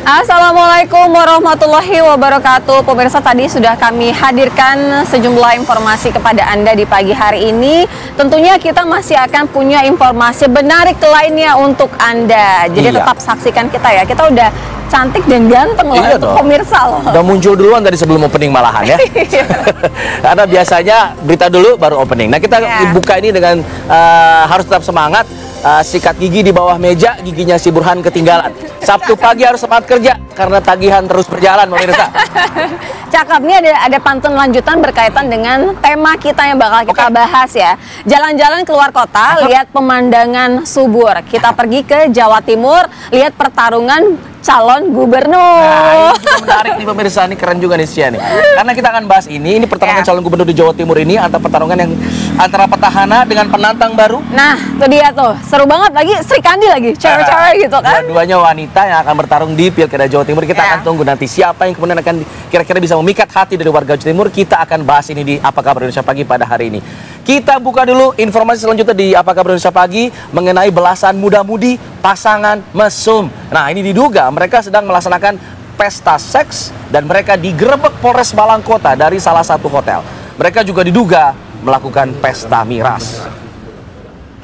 Assalamualaikum warahmatullahi wabarakatuh. Pemirsa, tadi sudah kami hadirkan sejumlah informasi kepada Anda di pagi hari ini. Tentunya kita masih akan punya informasi menarik lainnya untuk Anda. Jadi tetap saksikan kita ya. Kita udah cantik dan ganteng loh untuk pemirsa loh. Udah muncul duluan tadi sebelum opening malahan ya. Karena biasanya berita dulu baru opening. Nah, kita buka ini dengan harus tetap semangat. Sikat gigi di bawah meja, giginya si Burhan ketinggalan. Sabtu pagi harus semangat kerja karena tagihan terus berjalan, pemirsa. Cakep, nih ada pantun lanjutan berkaitan dengan tema kita yang bakal kita bahas ya. Jalan-jalan keluar kota, lihat pemandangan subur. Kita pergi ke Jawa Timur, lihat pertarungan calon gubernur. Nah, ini juga menarik nih pemirsa, ini keren juga nih Sia nih. Karena kita akan bahas ini pertarungan calon gubernur di Jawa Timur ini antara pertarungan yang antara petahana dengan penantang baru. Nah, itu dia tuh. Seru banget lagi, Sri Kandi lagi, cewek-cewek gitu kan. Dua-duanya wanita yang akan bertarung di Pilkada Jawa Timur. Kita akan tunggu nanti siapa yang kemudian akan kira-kira bisa memikat hati dari warga Jawa Timur. Kita akan bahas ini di Apa Kabar Indonesia Pagi pada hari ini. Kita buka dulu informasi selanjutnya di Apa Kabar Indonesia Pagi mengenai belasan muda-mudi pasangan mesum. Nah, ini diduga mereka sedang melaksanakan pesta seks dan mereka digerebek Polres Malang Kota dari salah satu hotel. Mereka juga diduga melakukan pesta miras.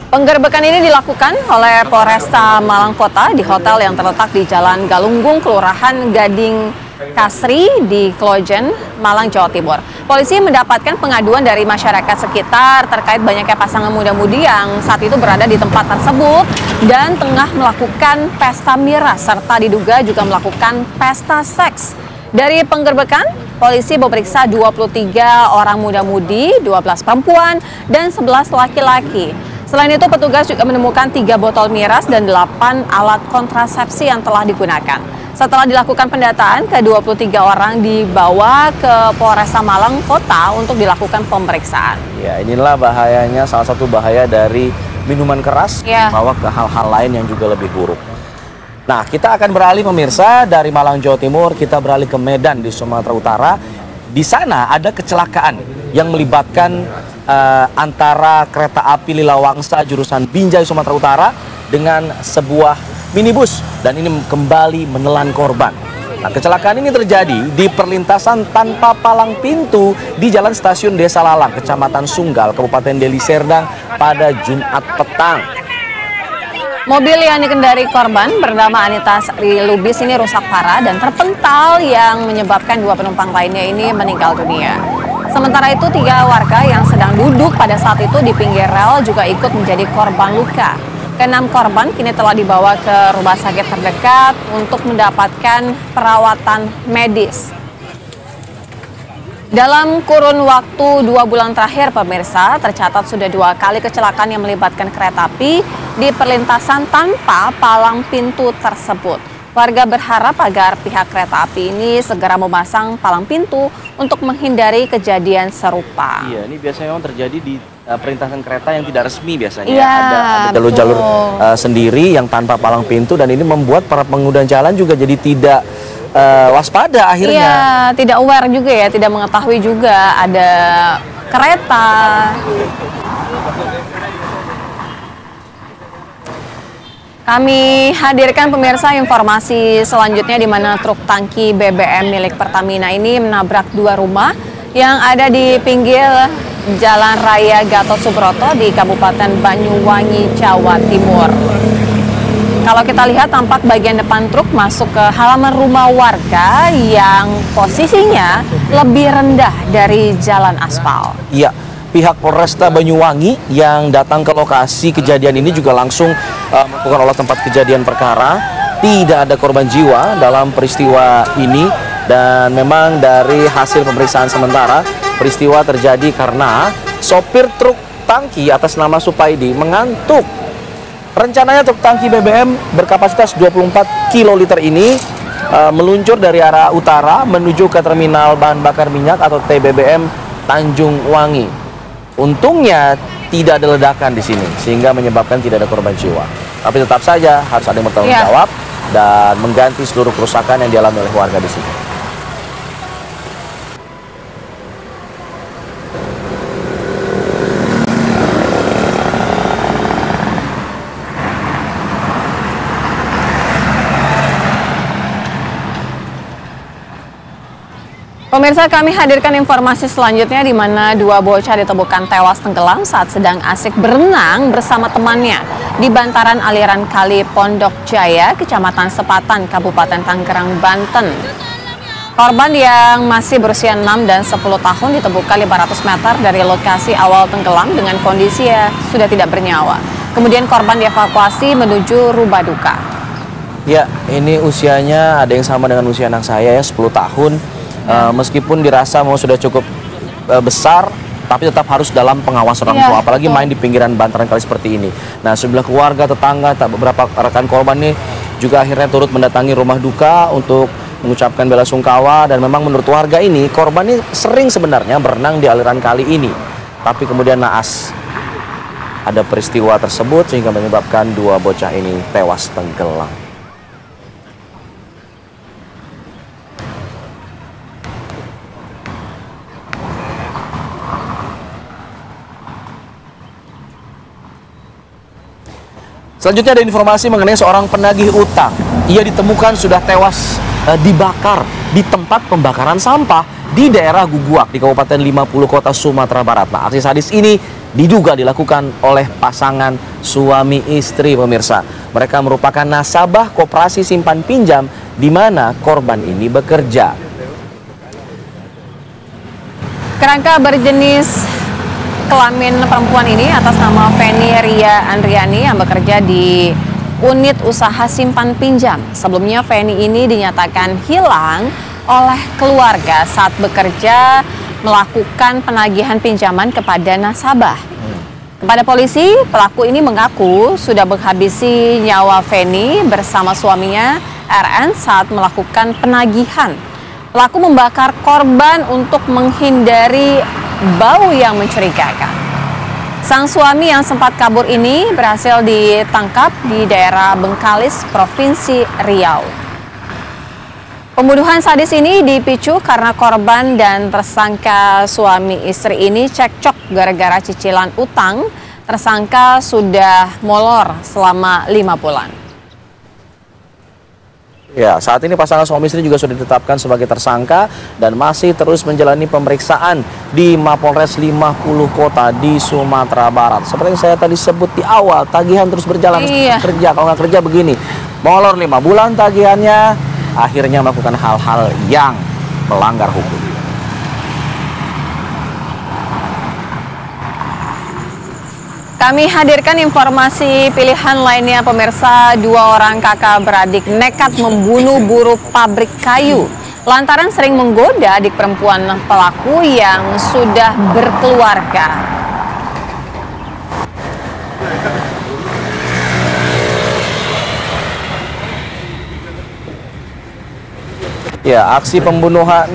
Penggerebekan ini dilakukan oleh Polresta Malang Kota di hotel yang terletak di Jalan Galunggung, Kelurahan Gading Kasri di Klojen, Malang, Jawa Timur. Polisi mendapatkan pengaduan dari masyarakat sekitar terkait banyaknya pasangan muda-mudi yang saat itu berada di tempat tersebut dan tengah melakukan pesta miras serta diduga juga melakukan pesta seks. Dari penggerebekan, polisi memeriksa 23 orang muda-mudi, 12 perempuan, dan 11 laki-laki. Selain itu, petugas juga menemukan 3 botol miras dan 8 alat kontrasepsi yang telah digunakan. Setelah dilakukan pendataan, ke-23 orang dibawa ke Polresta Malang Kota untuk dilakukan pemeriksaan. Ya, inilah bahayanya, salah satu bahaya dari minuman keras, bawa ke hal-hal lain yang juga lebih buruk. Nah, kita akan beralih pemirsa dari Malang, Jawa Timur, kita beralih ke Medan di Sumatera Utara. Di sana ada kecelakaan yang melibatkan antara kereta api Lilawangsa jurusan Binjai Sumatera Utara dengan sebuah minibus dan ini kembali menelan korban. Nah, kecelakaan ini terjadi di perlintasan tanpa palang pintu di Jalan Stasiun Desa Lalang, Kecamatan Sunggal, Kabupaten Deli Serdang pada Jumat petang. Mobil yang dikendari korban bernama Anita Sri Lubis ini rusak parah dan terpental yang menyebabkan 2 penumpang lainnya ini meninggal dunia. Sementara itu 3 warga yang sedang duduk pada saat itu di pinggir rel juga ikut menjadi korban luka. Ke-6 korban kini telah dibawa ke rumah sakit terdekat untuk mendapatkan perawatan medis. Dalam kurun waktu 2 bulan terakhir, pemirsa, tercatat sudah 2 kali kecelakaan yang melibatkan kereta api di perlintasan tanpa palang pintu tersebut. Warga berharap agar pihak kereta api ini segera memasang palang pintu untuk menghindari kejadian serupa. Iya, ini biasanya memang terjadi di perlintasan kereta yang tidak resmi biasanya. Iya, ada jalur-jalur sendiri yang tanpa palang pintu dan ini membuat para pengguna jalan juga jadi tidak waspada akhirnya. Iya, tidak aware juga ya, tidak mengetahui juga ada kereta. Kami hadirkan pemirsa informasi selanjutnya di mana truk tangki BBM milik Pertamina ini menabrak 2 rumah yang ada di pinggir Jalan Raya Gatot Subroto di Kabupaten Banyuwangi, Jawa Timur. Kalau kita lihat tampak bagian depan truk masuk ke halaman rumah warga yang posisinya lebih rendah dari jalan aspal. Iya, pihak Polresta Banyuwangi yang datang ke lokasi kejadian ini juga langsung melakukan olah tempat kejadian perkara. Tidak ada korban jiwa dalam peristiwa ini dan memang dari hasil pemeriksaan sementara peristiwa terjadi karena sopir truk tangki atas nama Supaidi mengantuk. Rencananya truk tangki BBM berkapasitas 24 kiloliter ini meluncur dari arah utara menuju ke terminal bahan bakar minyak atau TBBM Tanjung Wangi. Untungnya tidak ada ledakan di sini sehingga menyebabkan tidak ada korban jiwa. Tapi tetap saja harus ada yang bertanggung jawab dan mengganti seluruh kerusakan yang dialami oleh warga di sini. Pemirsa, kami hadirkan informasi selanjutnya di mana dua bocah ditemukan tewas tenggelam saat sedang asik berenang bersama temannya di bantaran aliran Kali Pondok Jaya, Kecamatan Sepatan, Kabupaten Tangerang, Banten. Korban yang masih berusia 6 dan 10 tahun ditemukan 500 meter dari lokasi awal tenggelam dengan kondisi sudah tidak bernyawa. Kemudian korban dievakuasi menuju rumah duka. Ya, ini usianya ada yang sama dengan usia anak saya ya, 10 tahun. Meskipun dirasa mau sudah cukup besar, tapi tetap harus dalam pengawasan orang tua, apalagi main di pinggiran bantaran kali seperti ini. Nah, sejumlah keluarga, tetangga, beberapa rekan korban ini juga akhirnya turut mendatangi rumah duka untuk mengucapkan bela sungkawa. Dan memang menurut warga ini, korban ini sering sebenarnya berenang di aliran kali ini, tapi kemudian naas ada peristiwa tersebut sehingga menyebabkan dua bocah ini tewas tenggelam. Selanjutnya ada informasi mengenai seorang penagih utang. Ia ditemukan sudah tewas dibakar di tempat pembakaran sampah di daerah Guguak di Kabupaten 50 Kota Sumatera Barat. Nah, aksi sadis ini diduga dilakukan oleh pasangan suami istri, pemirsa. Mereka merupakan nasabah koperasi simpan pinjam di mana korban ini bekerja. Kerangka berjenis kelamin perempuan ini atas nama Feni Ria Andriani yang bekerja di unit usaha simpan pinjam. Sebelumnya Feni ini dinyatakan hilang oleh keluarga saat bekerja melakukan penagihan pinjaman kepada nasabah. Kepada polisi, pelaku ini mengaku sudah menghabisi nyawa Feni bersama suaminya RN saat melakukan penagihan. Pelaku membakar korban untuk menghindari bau yang mencurigakan. Sang suami yang sempat kabur ini berhasil ditangkap di daerah Bengkalis, Provinsi Riau. Pembunuhan sadis ini dipicu karena korban dan tersangka suami istri ini cekcok gara-gara cicilan utang. Tersangka sudah molor selama 5 bulan. Ya, saat ini pasangan suami istri juga sudah ditetapkan sebagai tersangka dan masih terus menjalani pemeriksaan di Mapolres 50 Kota di Sumatera Barat. Seperti yang saya tadi sebut di awal, tagihan terus berjalan, kerja. Kalau nggak kerja begini, molor 5 bulan tagihannya, akhirnya melakukan hal-hal yang melanggar hukum. Kami hadirkan informasi pilihan lainnya, pemirsa. 2 orang kakak beradik nekat membunuh buruh pabrik kayu lantaran sering menggoda adik perempuan pelaku yang sudah berkeluarga. Ya, aksi pembunuhan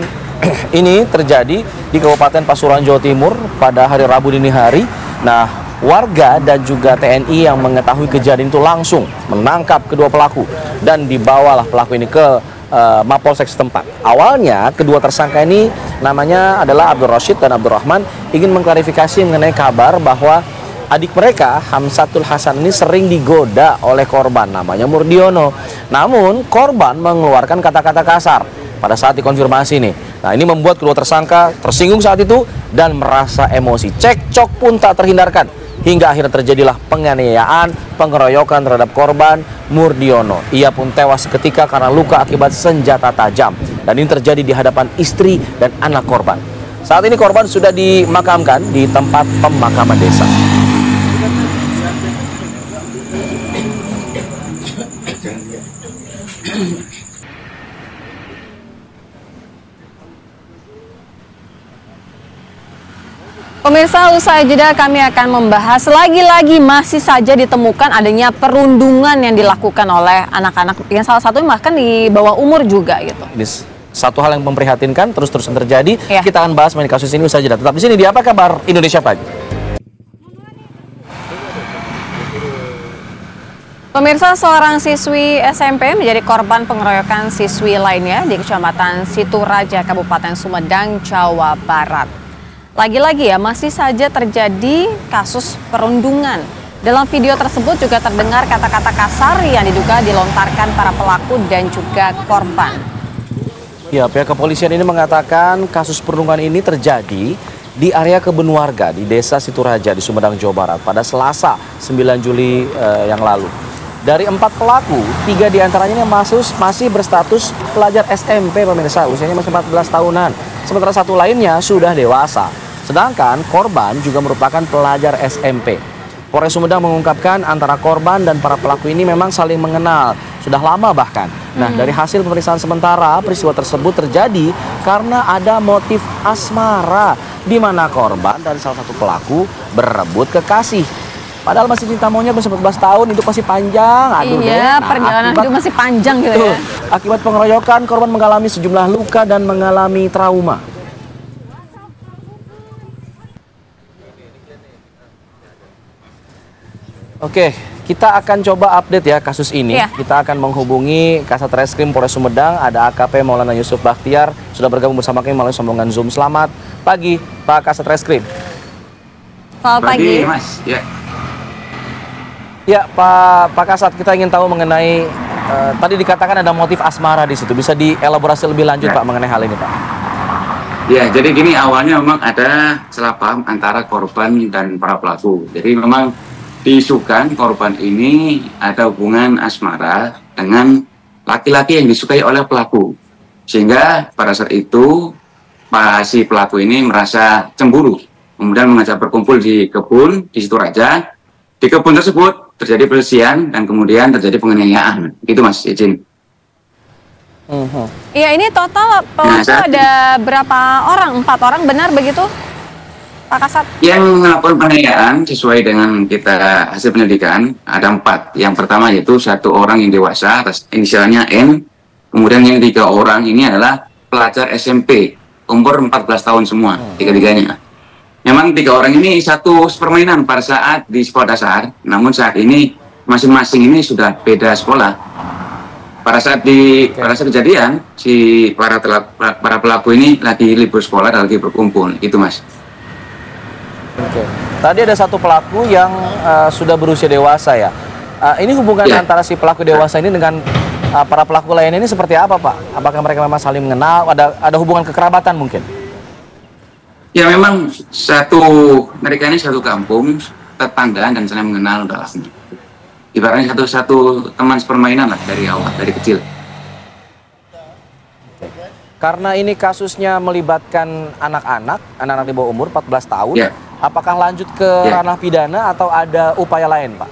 ini terjadi di Kabupaten Pasuruan, Jawa Timur pada hari Rabu dini hari. Nah, warga dan juga TNI yang mengetahui kejadian itu langsung menangkap kedua pelaku dan dibawalah pelaku ini ke Mapolsek setempat. Awalnya kedua tersangka ini namanya adalah Abdul Rashid dan Abdul Rahman ingin mengklarifikasi mengenai kabar bahwa adik mereka Hamsatul Hasan ini sering digoda oleh korban namanya Murdiono. Namun korban mengeluarkan kata-kata kasar pada saat dikonfirmasi nih. Nah, ini membuat kedua tersangka tersinggung saat itu dan merasa emosi. Cekcok pun tak terhindarkan hingga akhirnya terjadilah penganiayaan, pengeroyokan terhadap korban Murdiono. Ia pun tewas seketika karena luka akibat senjata tajam. Dan ini terjadi di hadapan istri dan anak korban. Saat ini korban sudah dimakamkan di tempat pemakaman desa. Pemirsa, usai jeda kami akan membahas lagi-lagi masih saja ditemukan adanya perundungan yang dilakukan oleh anak-anak yang salah satunya bahkan di bawah umur juga gitu. Ini satu hal yang memprihatinkan terus-terusan terjadi. Kita akan bahas mengenai kasus ini usai jeda. Tetap di sini di Apa Kabar Indonesia Pagi. Pemirsa, seorang siswi SMP menjadi korban pengeroyokan siswi lainnya di Kecamatan Situraja, Kabupaten Sumedang, Jawa Barat. Lagi-lagi ya, masih saja terjadi kasus perundungan. Dalam video tersebut juga terdengar kata-kata kasar yang diduga dilontarkan para pelaku dan juga korban. Ya, pihak kepolisian ini mengatakan kasus perundungan ini terjadi di area kebun warga di Desa Situraja di Sumedang, Jawa Barat pada Selasa 9 Juli yang lalu. Dari 4 pelaku, 3 diantaranya masih berstatus pelajar SMP, pemirsa, usianya masih 14 tahunan. Sementara 1 lainnya sudah dewasa. Sedangkan korban juga merupakan pelajar SMP. Polres Sumedang mengungkapkan antara korban dan para pelaku ini memang saling mengenal, sudah lama bahkan. Nah, dari hasil pemeriksaan sementara, peristiwa tersebut terjadi karena ada motif asmara, di mana korban dan salah satu pelaku berebut kekasih. Padahal masih cinta monyet masih 14 tahun, itu pasti panjang. Aduh iya, nah, perjalanan hidup masih panjang gitu ya. Akibat pengeroyokan, korban mengalami sejumlah luka dan mengalami trauma. Oke, kita akan coba update ya kasus ini. Iya. Kita akan menghubungi Kasat Reskrim Polres Sumedang, ada AKP Maulana Yusuf Bakhtiar, sudah bergabung bersama kami melalui sambungan Zoom. Selamat pagi, Pak Kasat Reskrim. Selamat pagi. Mas. Ya. Ya, Pak Kasat, kita ingin tahu mengenai tadi dikatakan ada motif asmara di situ. Bisa dielaborasi lebih lanjut, Ya. Pak, mengenai hal ini, Pak? Ya, jadi gini, awalnya memang ada salah paham antara korban dan para pelaku. Jadi memang diisukan korban ini ada hubungan asmara dengan laki-laki yang disukai oleh pelaku. Sehingga pada saat itu si pelaku ini merasa cemburu. Kemudian mengajak berkumpul di kebun di Situraja. Di kebun tersebut terjadi pelesian dan kemudian terjadi penganiayaan. Gitu Mas, izin. Iya, ini total pelaku ada berapa orang? 4 orang, benar begitu, Pak Kasat? Yang melakukan penganiayaan sesuai dengan kita hasil penyelidikan ada 4. Yang pertama yaitu 1 orang yang dewasa atas inisialnya N. Kemudian yang 3 orang ini adalah pelajar SMP umur 14 tahun semua, tiga-tiganya. Memang 3 orang ini satu permainan pada saat di sekolah dasar, namun saat ini masing-masing ini sudah beda sekolah. Pada saat kejadian si para pelaku ini lagi libur sekolah dan lagi berkumpul, itu Mas. Oke. Tadi ada 1 pelaku yang sudah berusia dewasa ya. Ini hubungan antara si pelaku dewasa ini dengan para pelaku lainnya ini seperti apa, Pak? Apakah mereka memang saling mengenal? Ada hubungan kekerabatan mungkin? Ya memang mereka ini satu kampung, tetangga dan saling mengenal dalamnya. Ibaratnya satu teman sepermainan lah dari awal, dari kecil. Karena ini kasusnya melibatkan anak-anak di bawah umur 14 tahun, apakah lanjut ke ranah pidana atau ada upaya lain, Pak?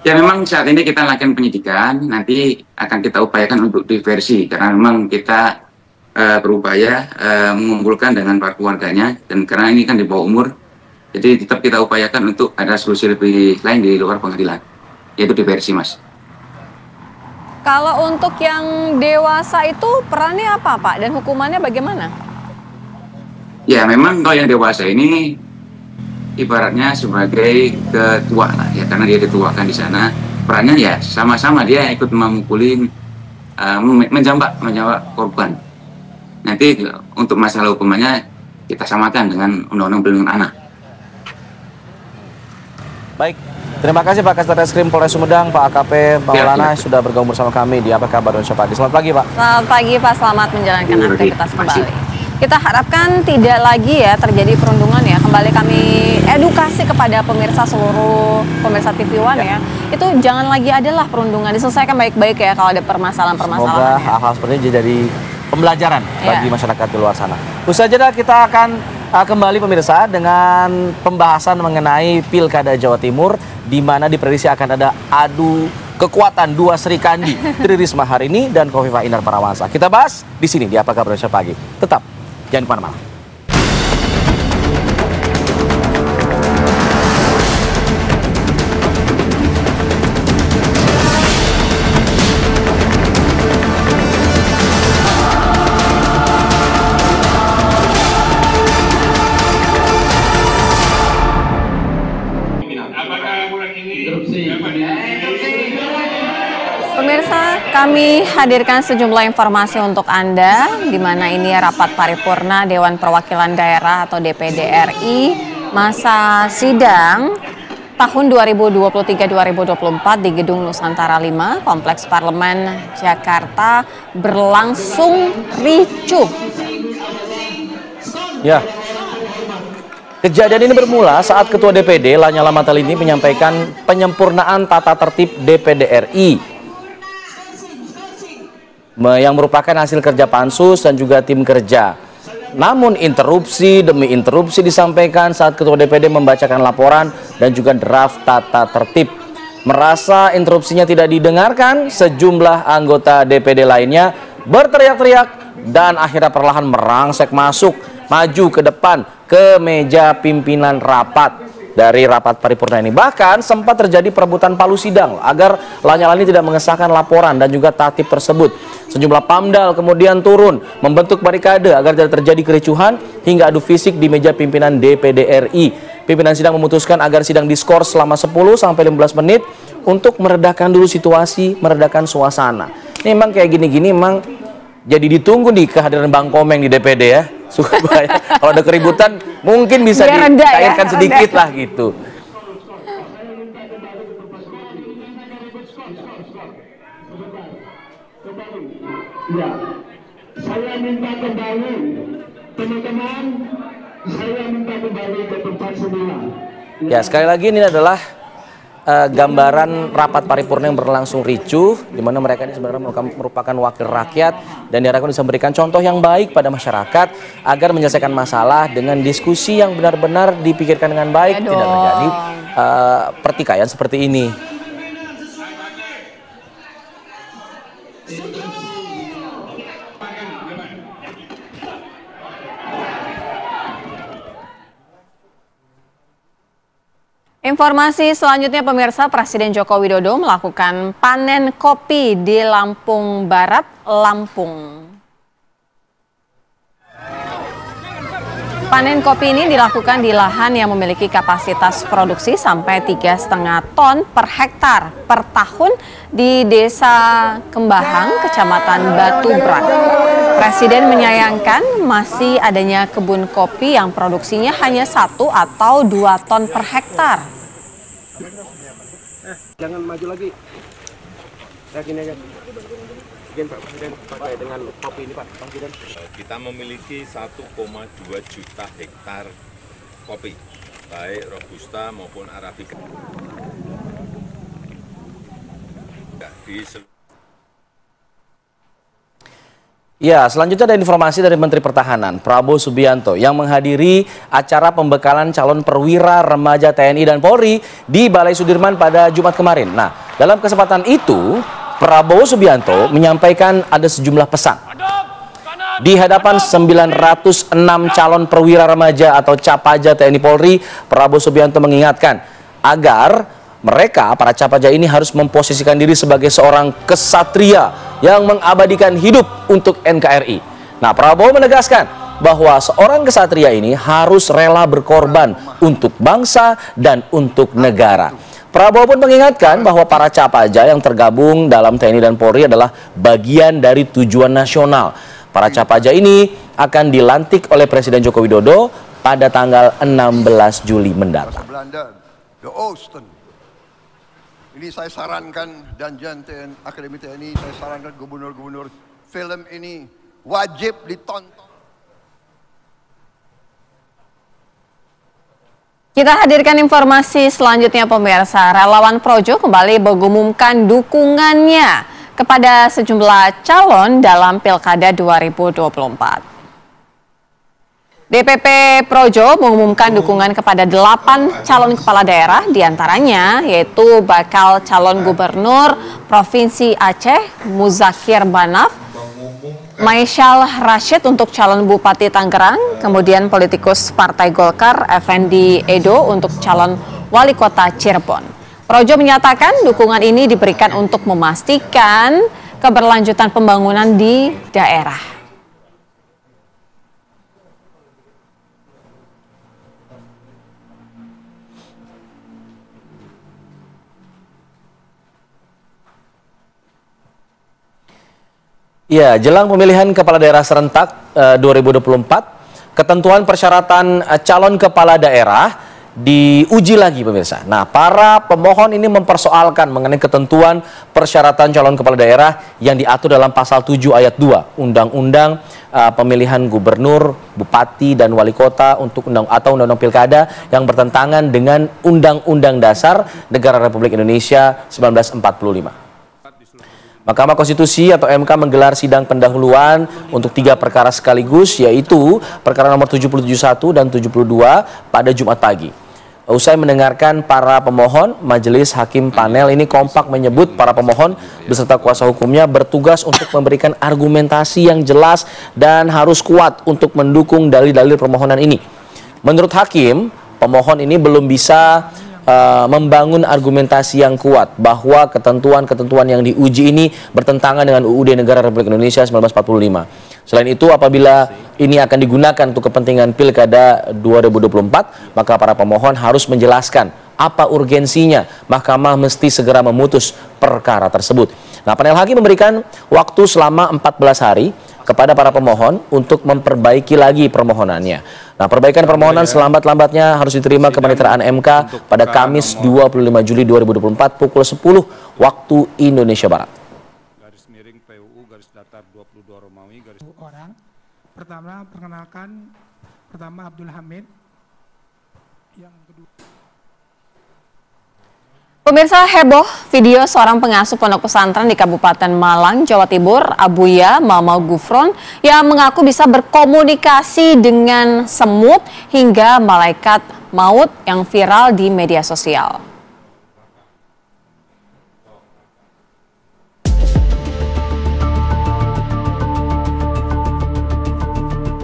Ya memang saat ini kita lakukan penyidikan, nanti akan kita upayakan untuk diversi, karena memang kita berupaya mengumpulkan dengan para keluarganya, dan karena ini kan di bawah umur, jadi tetap kita upayakan untuk ada solusi lebih lain di luar pengadilan, yaitu diversi, Mas. Kalau untuk yang dewasa itu perannya apa, Pak? Dan hukumannya bagaimana? Ya memang kalau yang dewasa ini ibaratnya sebagai ketua lah ya, karena dia dituakan di sana. Perannya ya sama-sama dia ikut memukulin, menjambak korban. Nanti untuk masalah hukumannya kita samakan dengan Undang-Undang Perlindungan Anak. Baik, terima kasih Pak Kasat Reskrim Polres Sumedang, Pak AKP Maulana sudah bergabung bersama kami di APK Baru Indonesia Pagi. Selamat pagi, Pak. Selamat pagi, Pak. Selamat menjalankan aktivitas kembali. Kita harapkan tidak lagi ya terjadi perundungan ya. Kembali kami edukasi kepada pemirsa seluruh pemirsa TV One ya. Itu jangan lagi adalah perundungan, diselesaikan baik-baik ya kalau ada permasalahan-permasalahan. Semoga hal-hal seperti ini jadi pembelajaran bagi masyarakat di luar sana. Usai jeda kita akan kembali pemirsa dengan pembahasan mengenai Pilkada Jawa Timur, di mana diprediksi akan ada adu kekuatan 2 Sri Kandi, Tri Risma hari ini dan Khofifah Indar Parawansa. Kita bahas di sini di Apa Kabar Indonesia Pagi. Tetap jangan kemana-mana. Pemirsa, kami hadirkan sejumlah informasi untuk Anda, di mana ini rapat paripurna Dewan Perwakilan Daerah atau DPD RI, masa sidang tahun 2023-2024 di Gedung Nusantara 5, Kompleks Parlemen Jakarta berlangsung ricuh. Ya, kejadian ini bermula saat Ketua DPD Lanyala Matalini menyampaikan penyempurnaan tata tertib DPD RI yang merupakan hasil kerja pansus dan juga tim kerja. Namun interupsi demi interupsi disampaikan saat Ketua DPD membacakan laporan dan juga draft tata tertib. Merasa interupsinya tidak didengarkan, sejumlah anggota DPD lainnya berteriak-teriak dan akhirnya perlahan merangsek maju ke depan ke meja pimpinan rapat. Dari rapat paripurna ini bahkan sempat terjadi perebutan palu sidang agar Lanyala ini tidak mengesahkan laporan dan juga tatip tersebut. Sejumlah pamdal kemudian turun membentuk barikade agar tidak terjadi kericuhan hingga adu fisik di meja pimpinan DPD RI. Pimpinan sidang memutuskan agar sidang diskors selama 10-15 menit untuk meredakan dulu situasi, meredakan suasana. Ini memang kayak gini-gini memang jadi ditunggu nih kehadiran Bang Komeng di DPD ya. Supaya kalau ada keributan mungkin bisa dicairkan sedikit lah gitu. Ya, saya minta kembali teman-teman, saya minta kembali ke tempat semula. Ya, sekali lagi ini adalah gambaran rapat paripurna yang berlangsung ricuh, di mana mereka ini sebenarnya merupakan wakil rakyat dan diharapkan bisa memberikan contoh yang baik pada masyarakat agar menyelesaikan masalah dengan diskusi yang benar-benar dipikirkan dengan baik, tidak terjadi pertikaian seperti ini. Informasi selanjutnya pemirsa, Presiden Joko Widodo melakukan panen kopi di Lampung Barat, Lampung. Panen kopi ini dilakukan di lahan yang memiliki kapasitas produksi sampai 3,5 ton per hektar per tahun di Desa Kembahang, Kecamatan Batu Brak. Presiden menyayangkan masih adanya kebun kopi yang produksinya hanya 1 atau 2 ton per hektar. Jangan maju lagi. Yakin ya kan? Mungkin Pak Presiden pakai dengan kopi ini Pak Presiden. Kita memiliki 1,2 juta hektar kopi, baik Robusta maupun Arabica. Ya, selanjutnya ada informasi dari Menteri Pertahanan Prabowo Subianto yang menghadiri acara pembekalan calon perwira remaja TNI dan Polri di Balai Sudirman pada Jumat kemarin. Nah, dalam kesempatan itu Prabowo Subianto menyampaikan ada sejumlah pesan. Di hadapan 906 calon perwira remaja atau Capaja TNI Polri, Prabowo Subianto mengingatkan agar mereka, para Capaja ini harus memposisikan diri sebagai seorang kesatria yang mengabadikan hidup untuk NKRI. Nah, Prabowo menegaskan bahwa seorang kesatria ini harus rela berkorban untuk bangsa dan untuk negara. Prabowo pun mengingatkan bahwa para Capaja yang tergabung dalam TNI dan Polri adalah bagian dari tujuan nasional. Para Capaja ini akan dilantik oleh Presiden Joko Widodo pada tanggal 16 Juli mendatang. Belanda, the Oosten. Ini saya sarankan Danjen TNI, Akademi TNI, saya sarankan gubernur-gubernur, film ini wajib ditonton. Kita hadirkan informasi selanjutnya pemirsa. Relawan Projo kembali mengumumkan dukungannya kepada sejumlah calon dalam Pilkada 2024. DPP Projo mengumumkan dukungan kepada 8 calon kepala daerah, diantaranya yaitu bakal calon gubernur Provinsi Aceh, Muzakir Banaf, Maisyal Rashid untuk calon Bupati Tangerang, kemudian politikus Partai Golkar Effendi Edo untuk calon Wali Kota Cirebon. Projo menyatakan dukungan ini diberikan untuk memastikan keberlanjutan pembangunan di daerah. Ya, jelang pemilihan kepala daerah serentak 2024, ketentuan persyaratan calon kepala daerah diuji lagi pemirsa. Nah, para pemohon ini mempersoalkan mengenai ketentuan persyaratan calon kepala daerah yang diatur dalam pasal 7 ayat 2 Undang-Undang Pemilihan Gubernur, Bupati dan Wali Kota untuk Undang-Undang Pilkada yang bertentangan dengan Undang-Undang Dasar Negara Republik Indonesia 1945. Mahkamah Konstitusi atau MK menggelar sidang pendahuluan untuk 3 perkara sekaligus, yaitu perkara nomor 771 dan 72 pada Jumat pagi. Usai mendengarkan para pemohon, Majelis Hakim Panel ini kompak menyebut para pemohon beserta kuasa hukumnya bertugas untuk memberikan argumentasi yang jelas dan harus kuat untuk mendukung dalil-dalil permohonan ini. Menurut Hakim, pemohon ini belum bisa membangun argumentasi yang kuat bahwa ketentuan-ketentuan yang diuji ini bertentangan dengan UUD Negara Republik Indonesia 1945. Selain itu, apabila ini akan digunakan untuk kepentingan Pilkada 2024, maka para pemohon harus menjelaskan apa urgensinya Mahkamah mesti segera memutus perkara tersebut. Nah, panel hakim memberikan waktu selama 14 hari kepada para pemohon untuk memperbaiki lagi permohonannya. Nah, perbaikan permohonan selambat-lambatnya harus diterima kepaniteraan MK pada Kamis 25 Juli 2024 pukul 10 waktu Indonesia Barat. Garis miring PUU garis datar 22 Romawi garis orang. Pertama, perkenalkan Abdul Hamid. Yang kedua, Pemirsa, heboh video seorang pengasuh pondok pesantren di Kabupaten Malang, Jawa Timur, Abuya Mamau Gufron, yang mengaku bisa berkomunikasi dengan semut hingga malaikat maut yang viral di media sosial.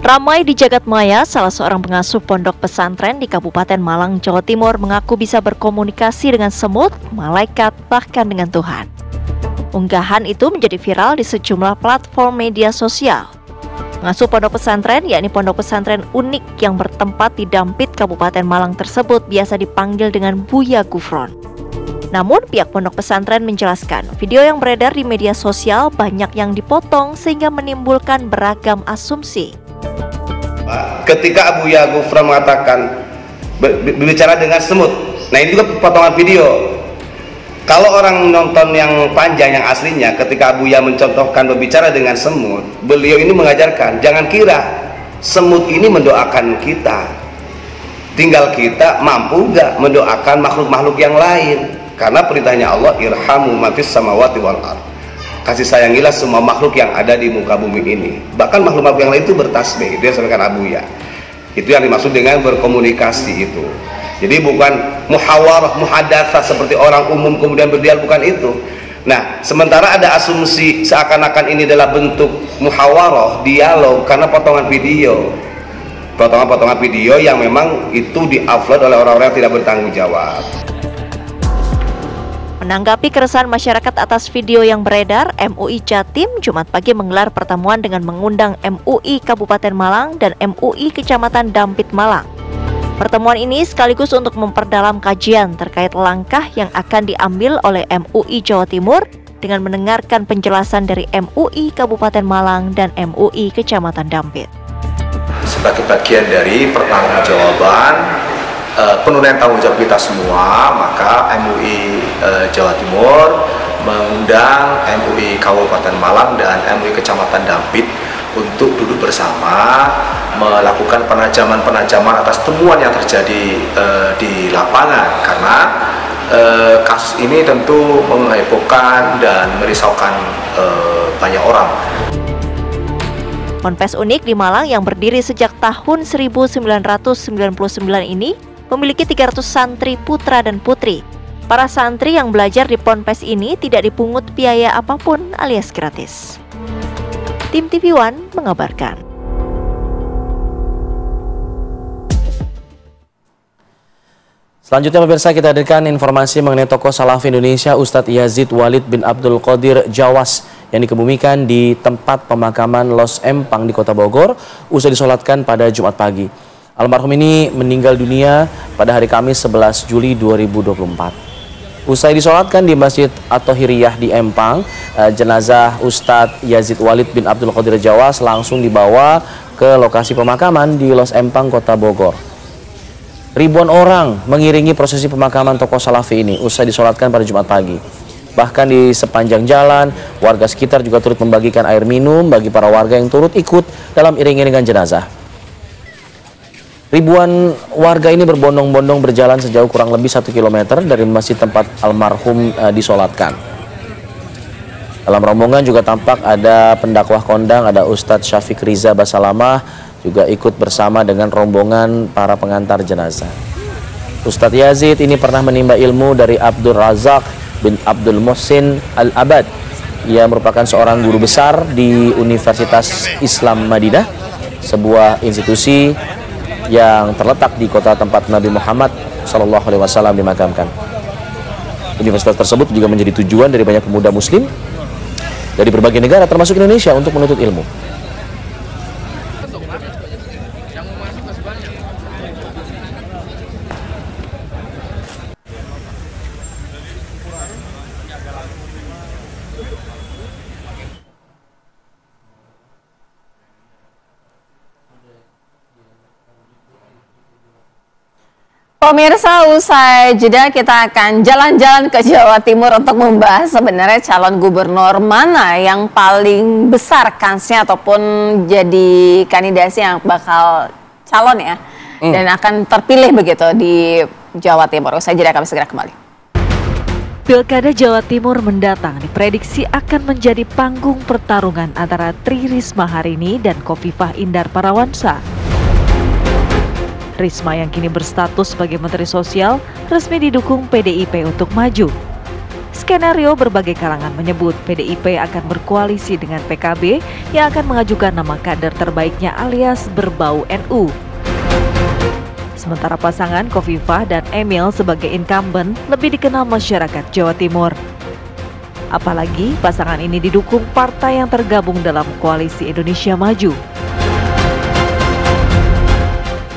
Ramai di jagat maya, salah seorang pengasuh pondok pesantren di Kabupaten Malang, Jawa Timur mengaku bisa berkomunikasi dengan semut, malaikat, bahkan dengan Tuhan. Unggahan itu menjadi viral di sejumlah platform media sosial. Pengasuh pondok pesantren, yakni pondok pesantren unik yang bertempat di Dampit, Kabupaten Malang tersebut biasa dipanggil dengan Buya Gufron. Namun pihak pondok pesantren menjelaskan, video yang beredar di media sosial banyak yang dipotong sehingga menimbulkan beragam asumsi. Ketika Abuya Gufron mengatakan berbicara dengan semut, nah ini juga potongan video. Kalau orang nonton yang panjang yang aslinya, ketika Abuya mencontohkan berbicara dengan semut, beliau ini mengajarkan jangan kira semut ini mendoakan kita, tinggal kita mampu gak mendoakan makhluk-makhluk yang lain. Karena perintahnya Allah, irhamu mafis samawati wal ardh, kasih sayangilah semua makhluk yang ada di muka bumi ini. Bahkan makhluk-makhluk yang lain itu bertasbih. Itu yang disampaikan Abuya. Itu yang dimaksud dengan berkomunikasi itu. Jadi bukan muhawarah, muhadatsah seperti orang umum kemudian berdialog, bukan itu. Nah, sementara ada asumsi seakan-akan ini adalah bentuk muhawarah, dialog, karena potongan video. Potongan-potongan video yang memang itu di-upload oleh orang-orang yang tidak bertanggung jawab. Menanggapi keresahan masyarakat atas video yang beredar, MUI Jatim Jumat pagi menggelar pertemuan dengan mengundang MUI Kabupaten Malang dan MUI Kecamatan Dampit Malang. Pertemuan ini sekaligus untuk memperdalam kajian terkait langkah yang akan diambil oleh MUI Jawa Timur dengan mendengarkan penjelasan dari MUI Kabupaten Malang dan MUI Kecamatan Dampit. Sebagai bagian dari pertanggungjawaban penunaian tanggung jawab kita semua, maka MUI Jawa Timur mengundang MUI Kabupaten Malang dan MUI Kecamatan Dampit untuk duduk bersama melakukan penajaman atas temuan yang terjadi di lapangan, karena kasus ini tentu menghebohkan dan merisaukan banyak orang. Ponpes unik di Malang yang berdiri sejak tahun 1999 ini memiliki 300 santri putra dan putri. Para santri yang belajar di ponpes ini tidak dipungut biaya apapun alias gratis. Tim TV One mengabarkan. Selanjutnya pemirsa, kita hadirkan informasi mengenai tokoh Salafi Indonesia Ustadz Yazid Walid bin Abdul Qadir Jawas yang dikebumikan di tempat pemakaman Los Empang di Kota Bogor usai disolatkan pada Jumat pagi. Almarhum ini meninggal dunia pada hari Kamis 11 Juli 2024. Usai disolatkan di Masjid At-Tahiriyah di Empang, jenazah Ustadz Yazid Walid bin Abdul Qadir Jawas langsung dibawa ke lokasi pemakaman di Los Empang, Kota Bogor. Ribuan orang mengiringi prosesi pemakaman tokoh Salafi ini usai disolatkan pada Jumat pagi. Bahkan di sepanjang jalan, warga sekitar juga turut membagikan air minum bagi para warga yang turut ikut dalam iring-iringan jenazah. Ribuan warga ini berbondong-bondong berjalan sejauh kurang lebih 1 km dari masjid tempat almarhum disolatkan. Dalam rombongan juga tampak ada pendakwah kondang, ada Ustadz Syafiq Riza Basalamah, juga ikut bersama dengan rombongan para pengantar jenazah. Ustadz Yazid ini pernah menimba ilmu dari Abdul Razak bin Abdul Muhsin Al-Abad. Ia merupakan seorang guru besar di Universitas Islam Madinah, sebuah institusi yang terletak di kota tempat Nabi Muhammad SAW dimakamkan. Universitas tersebut juga menjadi tujuan dari banyak pemuda muslim dari berbagai negara termasuk Indonesia untuk menuntut ilmu. Pemirsa, usai jeda kita akan jalan-jalan ke Jawa Timur untuk membahas sebenarnya calon gubernur mana yang paling besar kansnya ataupun jadi kandidasi yang bakal calon ya dan akan terpilih begitu di Jawa Timur. Usai jeda kami segera kembali. Pilkada Jawa Timur mendatang diprediksi akan menjadi panggung pertarungan antara Tri Risma hari ini dan Khofifah Indar Parawansa. Risma yang kini berstatus sebagai Menteri Sosial resmi didukung PDIP untuk maju. Skenario berbagai kalangan menyebut PDIP akan berkoalisi dengan PKB yang akan mengajukan nama kader terbaiknya alias berbau NU. Sementara pasangan Khofifah dan Emil sebagai incumbent lebih dikenal masyarakat Jawa Timur. Apalagi pasangan ini didukung partai yang tergabung dalam Koalisi Indonesia Maju.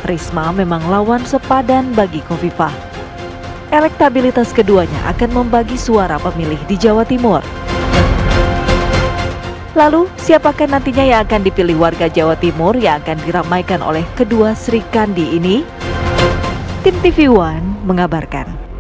Risma memang lawan sepadan bagi Khofifah. Elektabilitas keduanya akan membagi suara pemilih di Jawa Timur. Lalu, siapakah nantinya yang akan dipilih warga Jawa Timur yang akan diramaikan oleh kedua Sri Kandi ini? Tim TV One mengabarkan.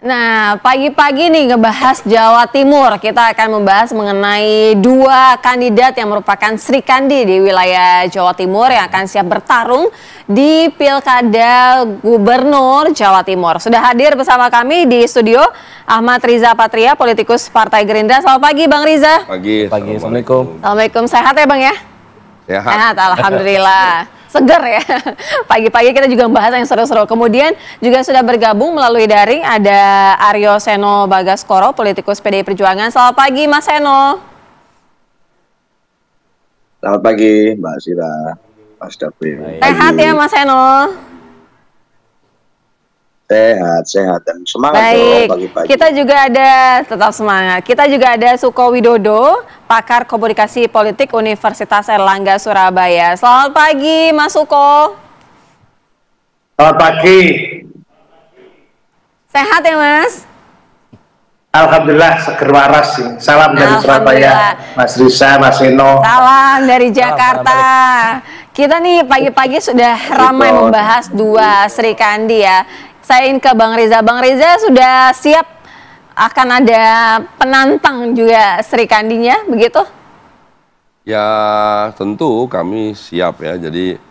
Nah, pagi-pagi nih ngebahas Jawa Timur, kita akan membahas mengenai dua kandidat yang merupakan Sri Kandi di wilayah Jawa Timur yang akan siap bertarung di Pilkada Gubernur Jawa Timur. Sudah hadir bersama kami di studio Ahmad Riza Patria, politikus Partai Gerindra. Selamat pagi Bang Riza. Pagi. Assalamualaikum. Assalamualaikum, sehat ya Bang ya? Sehat. Alhamdulillah. Seger ya. Pagi-pagi kita juga membahas yang seru-seru. Kemudian juga sudah bergabung melalui daring ada Aryo Seno Bagaskoro, politikus PDI Perjuangan. Selamat pagi Mas Seno. Selamat pagi Mbak Sira, Mas David. Sehat ya Mas Seno? Sehat dan semangat. Baik, pagi-pagi. kita juga ada, tetap semangat. Kita juga ada Suko Widodo, pakar komunikasi politik Universitas Erlangga Surabaya. Selamat pagi Mas Suko. Selamat pagi. Sehat ya Mas? Alhamdulillah seger waras. Salam dari Surabaya, Mas Risa, Mas Seno. Salam dari Jakarta. Kita nih pagi-pagi sudah ramai membahas dua Sri Kandi ya. Saya ingin ke Bang Riza. Bang Riza sudah siap akan ada penantang juga Sri Kandinya, begitu? Ya tentu kami siap ya. Jadi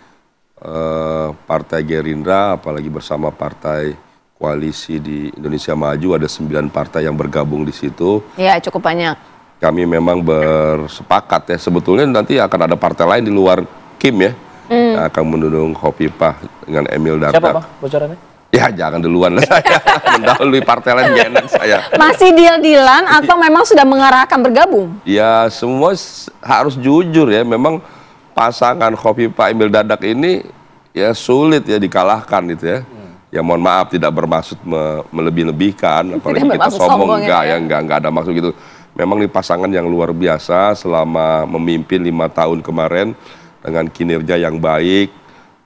Partai Gerindra apalagi bersama partai koalisi di Indonesia Maju ada 9 partai yang bergabung di situ. Ya cukup banyak. Kami memang bersepakat ya. Sebetulnya nanti akan ada partai lain di luar Kim ya. Yang akan mendukung Khofifah dengan Emil Dardak. Siapa Pak bocorannya? Ya jangan duluan lah saya, mendahului partai lain gak enak saya. Masih deal-dealan atau memang sudah mengarahkan bergabung? Ya semua harus jujur ya, memang pasangan Khofifah Emil Dardak ini ya sulit ya dikalahkan gitu ya. Ya mohon maaf tidak bermaksud melebih-lebihkan, apalagi kita sombong enggak ada maksud gitu. Memang ini pasangan yang luar biasa selama memimpin 5 tahun kemarin dengan kinerja yang baik,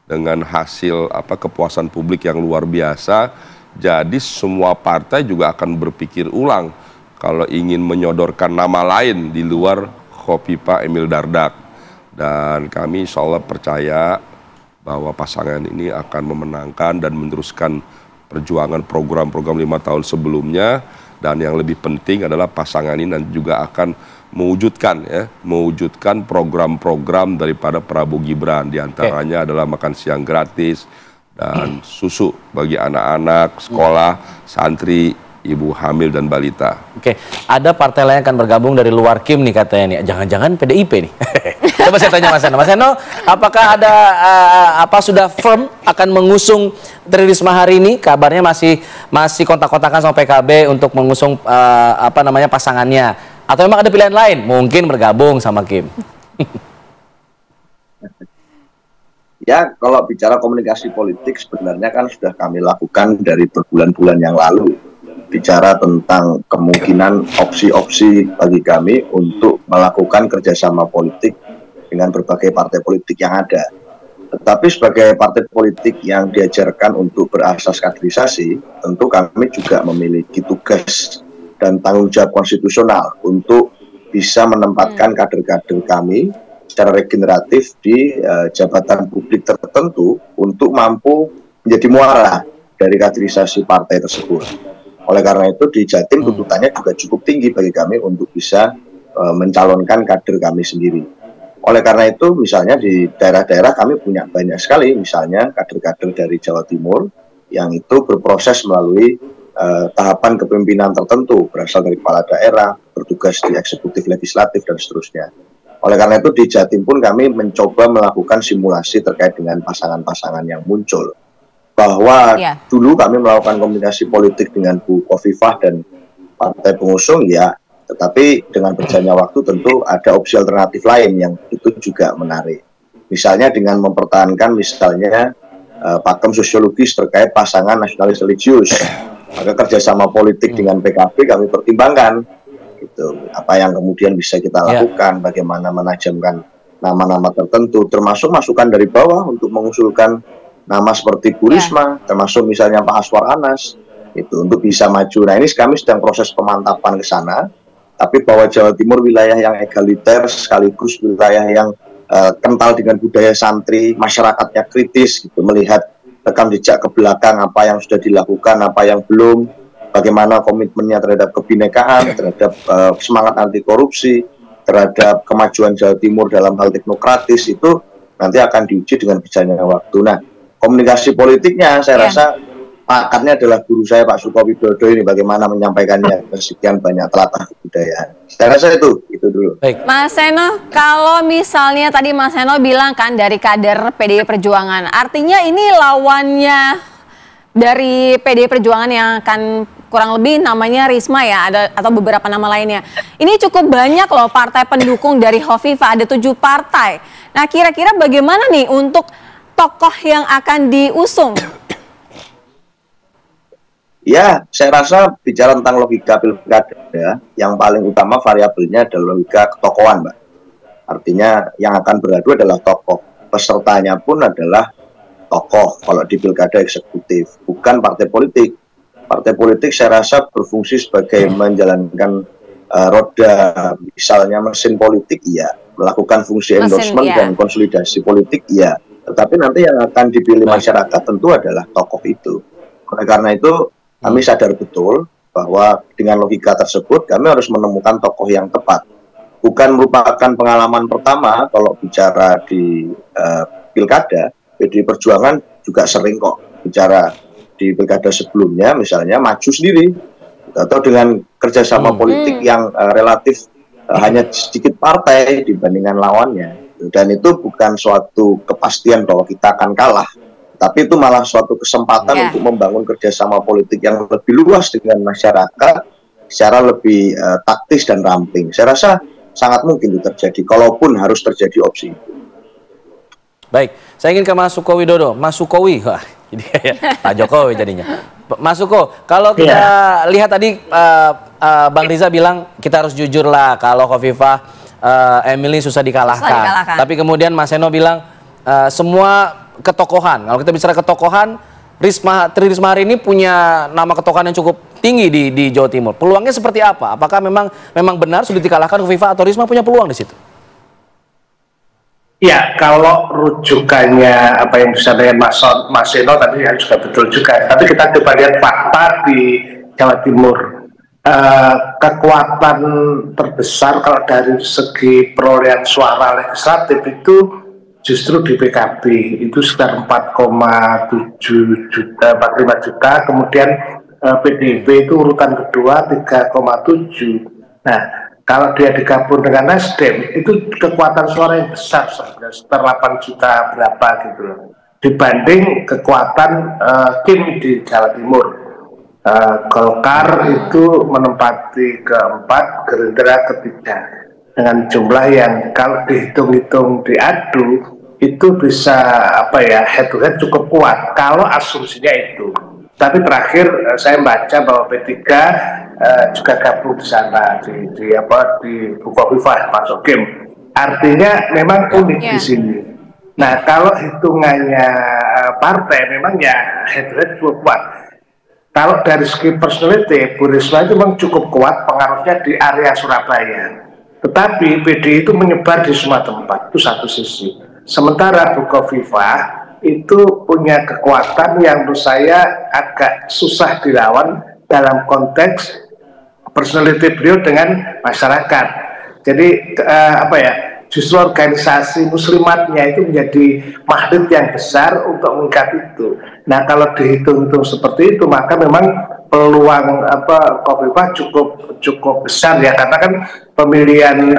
dengan hasil kepuasan publik yang luar biasa. Jadi semua partai juga akan berpikir ulang kalau ingin menyodorkan nama lain di luar Khofifah Emil Dardak. Dan kami insya Allah percaya bahwa pasangan ini akan memenangkan dan meneruskan perjuangan program-program 5 tahun sebelumnya. Dan yang lebih penting adalah pasangan ini nanti juga akan mewujudkan program-program daripada Prabowo Gibran. Di antaranya adalah makan siang gratis dan susu bagi anak-anak, sekolah, santri, ibu hamil dan balita. Oke, ada partai lain yang akan bergabung dari luar Kim nih katanya nih. Jangan-jangan PDIP nih. Coba saya tanya Mas Seno. Mas Seno, apakah ada sudah firm akan mengusung Tri Risma hari ini? Kabarnya masih kontak-kontakan sama PKB untuk mengusung pasangannya. Atau memang ada pilihan lain? Mungkin bergabung sama Kim. Ya, kalau bicara komunikasi politik sebenarnya kan sudah kami lakukan dari berbulan-bulan yang lalu. Bicara tentang kemungkinan opsi-opsi bagi kami untuk melakukan kerjasama politik dengan berbagai partai politik yang ada. Tetapi sebagai partai politik yang diajarkan untuk berasas kaderisasi, tentu kami juga memiliki tugas dan tanggung jawab konstitusional untuk bisa menempatkan kader-kader kami secara regeneratif di jabatan publik tertentu untuk mampu menjadi muara dari kaderisasi partai tersebut. Oleh karena itu di Jatim tuntutannya juga cukup tinggi bagi kami untuk bisa mencalonkan kader kami sendiri. Oleh karena itu misalnya di daerah-daerah kami punya banyak sekali misalnya kader-kader dari Jawa Timur yang itu berproses melalui tahapan kepemimpinan tertentu, berasal dari kepala daerah, bertugas di eksekutif legislatif dan seterusnya. Oleh karena itu di Jatim pun kami mencoba melakukan simulasi terkait dengan pasangan-pasangan yang muncul. Bahwa dulu kami melakukan komunikasi politik dengan Bu Khofifah dan partai pengusung, ya, tetapi dengan berjalannya waktu tentu ada opsi alternatif lain yang itu juga menarik. Misalnya dengan mempertahankan misalnya pakem sosiologis terkait pasangan nasionalis religius, maka kerjasama politik dengan PKB kami pertimbangkan. Gitu. Apa yang kemudian bisa kita lakukan, bagaimana menajamkan nama-nama tertentu, termasuk masukan dari bawah untuk mengusulkan nama seperti Bu Risma, termasuk misalnya Pak Aswar Anas, itu untuk bisa maju. Nah ini kami sedang proses pemantapan ke sana, tapi bahwa Jawa Timur wilayah yang egaliter, sekaligus wilayah yang kental dengan budaya santri, masyarakatnya kritis, gitu, melihat rekam jejak ke belakang apa yang sudah dilakukan, apa yang belum, bagaimana komitmennya terhadap kebinekaan, terhadap semangat anti korupsi, terhadap kemajuan Jawa Timur dalam hal teknokratis, itu nanti akan diuji dengan berjalannya waktu. Nah, komunikasi politiknya saya rasa pakatnya adalah guru saya Pak Suko Widodo ini, bagaimana menyampaikannya ke sekian banyak telatah kebudayaan. Saya rasa itu dulu. Baik. Mas Seno, kalau misalnya tadi Mas Seno bilang kan dari kader PDI Perjuangan, artinya ini lawannya dari PDI Perjuangan yang akan kurang lebih namanya Risma ya, atau beberapa nama lainnya. Ini cukup banyak loh partai pendukung dari Khofifah, ada 7 partai. Nah kira-kira bagaimana nih untuk tokoh yang akan diusung? Ya, saya rasa bicara tentang logika pilkada, ya, yang paling utama variabelnya adalah logika ketokohan, Mbak. Artinya yang akan beradu adalah tokoh. Pesertanya pun adalah tokoh kalau di pilkada eksekutif, bukan partai politik. Partai politik saya rasa berfungsi sebagai menjalankan roda, misalnya mesin politik, iya. Melakukan fungsi endorsement dan konsolidasi politik, iya. Tetapi nanti yang akan dipilih masyarakat tentu adalah tokoh itu. Oleh karena itu kami sadar betul bahwa dengan logika tersebut kami harus menemukan tokoh yang tepat. Bukan merupakan pengalaman pertama kalau bicara di pilkada. PDI Perjuangan juga sering kok bicara di pilkada sebelumnya, misalnya maju sendiri atau dengan kerjasama politik yang relatif hanya sedikit partai dibandingkan lawannya. Dan itu bukan suatu kepastian bahwa kita akan kalah, tapi itu malah suatu kesempatan untuk membangun kerjasama politik yang lebih luas dengan masyarakat secara lebih taktis dan ramping. Saya rasa sangat mungkin itu terjadi, kalaupun harus terjadi opsi itu. Baik, saya ingin ke Mas Suko Widodo. Mas Sukowi, wah, jadi kayak Pak Jokowi jadinya. Mas Suko, kalau kita lihat tadi Bang Riza bilang kita harus jujur lah kalau Khofifah Emily susah dikalahkan. Tapi kemudian Mas Seno bilang semua ketokohan. Kalau kita bicara ketokohan, Tri Risma hari ini punya nama ketokohan yang cukup tinggi di Jawa Timur. Peluangnya seperti apa? Apakah memang benar sudah dikalahkan Khofifah atau Risma punya peluang di situ? Ya, kalau rujukannya apa yang disampaikan Mas Seno tadi ya juga betul juga. Tapi kita coba lihat fakta di Jawa Timur. Kekuatan terbesar kalau dari segi perolehan suara legislatif itu justru di PKB itu sekitar 4,7 juta, 45 juta, kemudian PDIP itu urutan kedua 3,7. Nah, kalau dia digabung dengan Nasdem itu kekuatan suara yang besar sebenarnya, sekitar 8 juta berapa gitu loh, dibanding kekuatan Kim di Jawa Timur. Golkar itu menempati keempat, Gerindra ketiga, dengan jumlah yang kalau dihitung-hitung diadu itu bisa apa ya, head to head cukup kuat kalau asumsinya itu. Tapi terakhir saya baca bahwa P3 juga gabung di sana di Bukoviva masuk Kim. Artinya memang unik di sini. Nah, kalau hitungannya partai memang ya head to head cukup kuat. Kalau dari segi personality, Bu Risma itu memang cukup kuat pengaruhnya di area Surabaya. Tetapi PD itu menyebar di semua tempat, itu satu sisi. Sementara Bukoviva itu punya kekuatan yang menurut saya agak susah dilawan dalam konteks personality beliau dengan masyarakat. Jadi apa ya? Justru organisasi muslimatnya itu menjadi magnet yang besar untuk mengikat itu. Nah, kalau dihitung-hitung seperti itu, maka memang peluang Khofifah cukup besar ya, karena kan pemilihan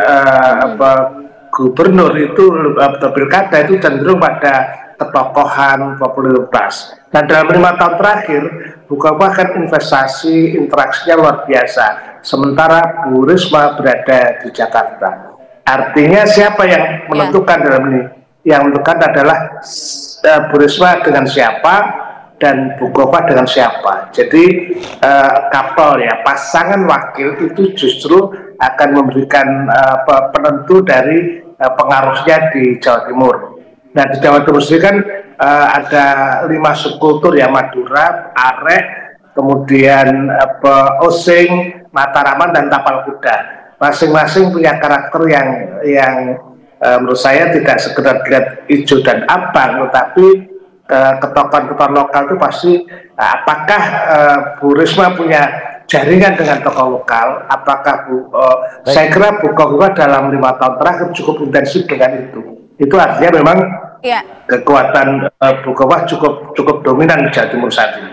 gubernur itu atau pilkada itu cenderung pada ketokohan, popularitas. Nah, dalam 5 tahun terakhir, Khofifah kan investasi, interaksinya luar biasa. Sementara Bu Risma berada di Jakarta. Artinya siapa yang menentukan dalam ini? Yang menentukan adalah Bu Risma dengan siapa dan Bu Khofifah dengan siapa. Jadi couple ya, pasangan wakil itu justru akan memberikan penentu dari pengaruhnya di Jawa Timur. Nah, di Jawa Timur sendiri kan ada 5 subkultur ya, Madura, Arek, kemudian Osing, Mataraman, dan Tapal Kuda. Masing-masing punya karakter yang menurut saya tidak sekedar dilihat hijau dan abang, tetapi ketokohan-ketokohan lokal itu pasti apakah Bu Risma punya jaringan dengan tokoh lokal, apakah saya kira Bu Khofifah dalam 5 tahun terakhir cukup intensif dengan itu artinya memang kekuatan Bu Khofifah cukup dominan di Jawa Timur saat ini.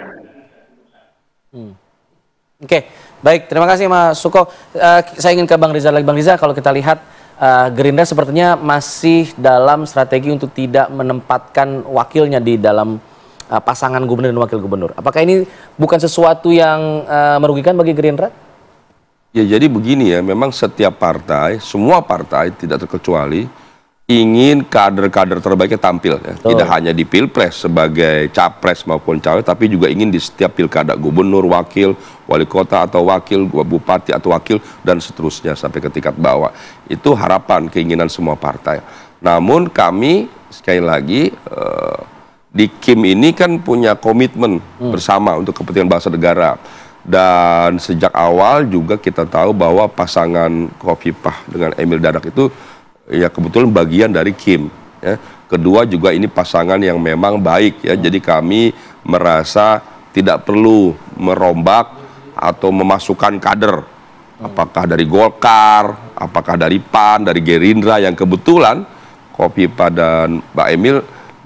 Oke, baik, terima kasih Mas Suko. Saya ingin ke Bang Rizal lagi. Bang Rizal, kalau kita lihat Gerindra sepertinya masih dalam strategi untuk tidak menempatkan wakilnya di dalam pasangan gubernur dan wakil gubernur. Apakah ini bukan sesuatu yang merugikan bagi Gerindra? Ya, jadi begini ya, memang setiap partai, semua partai tidak terkecuali ingin kader-kader terbaiknya tampil ya. Tidak hanya di Pilpres sebagai capres maupun cawe, tapi juga ingin di setiap pilkada gubernur, wakil, wali kota atau wakil, bupati atau wakil, dan seterusnya sampai ke tingkat bawah. Itu harapan, keinginan semua partai. Namun kami sekali lagi di Kim ini kan punya komitmen bersama untuk kepentingan bangsa negara. Dan sejak awal juga kita tahu bahwa pasangan Khofifah dengan Emil Dardak itu ya kebetulan bagian dari Kim ya. Kedua juga ini pasangan yang memang baik ya. Jadi kami merasa tidak perlu merombak atau memasukkan kader, apakah dari Golkar, apakah dari PAN, dari Gerindra, yang kebetulan Khofifah dan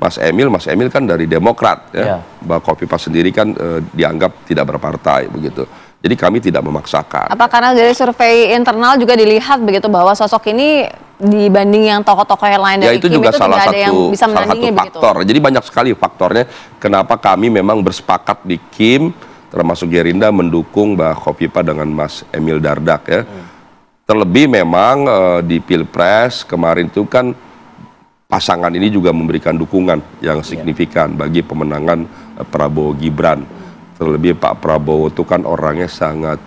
Mas Emil kan dari Demokrat ya. Mbak Khofifah sendiri kan dianggap tidak berpartai begitu. Jadi kami tidak memaksakan. Apa karena dari survei internal juga dilihat begitu bahwa sosok ini dibanding yang tokoh-tokoh yang lain dari itu Kim juga itu salah tidak ada yang bisa menandingi faktor. Jadi banyak sekali faktornya kenapa kami memang bersepakat di Kim, termasuk Gerindra mendukung Mbak Khofifah dengan Mas Emil Dardak ya. Terlebih memang di Pilpres kemarin itu kan pasangan ini juga memberikan dukungan yang signifikan bagi pemenangan Prabowo Gibran. Terlebih Pak Prabowo itu kan orangnya sangat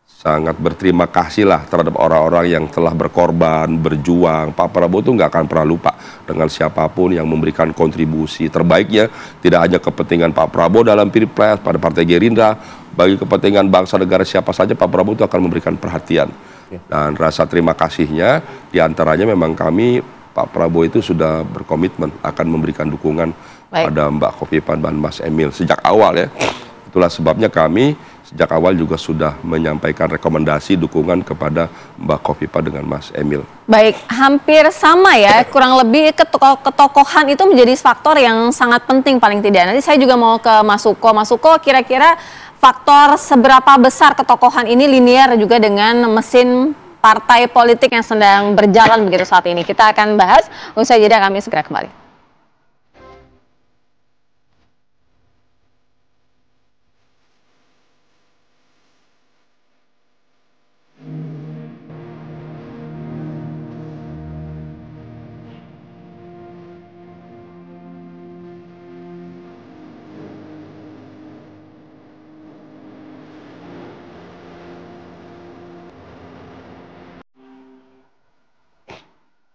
sangat berterima kasih lah terhadap orang-orang yang telah berkorban, berjuang. Pak Prabowo itu nggak akan pernah lupa dengan siapapun yang memberikan kontribusi terbaiknya, tidak hanya kepentingan Pak Prabowo dalam Pilpres pada Partai Gerindra, bagi kepentingan bangsa negara siapa saja Pak Prabowo itu akan memberikan perhatian. Dan rasa terima kasihnya diantaranya memang kami Pak Prabowo itu sudah berkomitmen akan memberikan dukungan pada Mbak Khofifah dan Mas Emil sejak awal ya. Itulah sebabnya kami sejak awal juga sudah menyampaikan rekomendasi dukungan kepada Mbak Khofifah dengan Mas Emil. Baik, hampir sama ya, kurang lebih ketokohan itu menjadi faktor yang sangat penting paling tidak. Nanti saya juga mau ke Mas Suko. Mas Suko, kira-kira faktor seberapa besar ketokohan ini linear juga dengan mesin partai politik yang sedang berjalan begitu saat ini. Kita akan bahas, usai jeda kami segera kembali.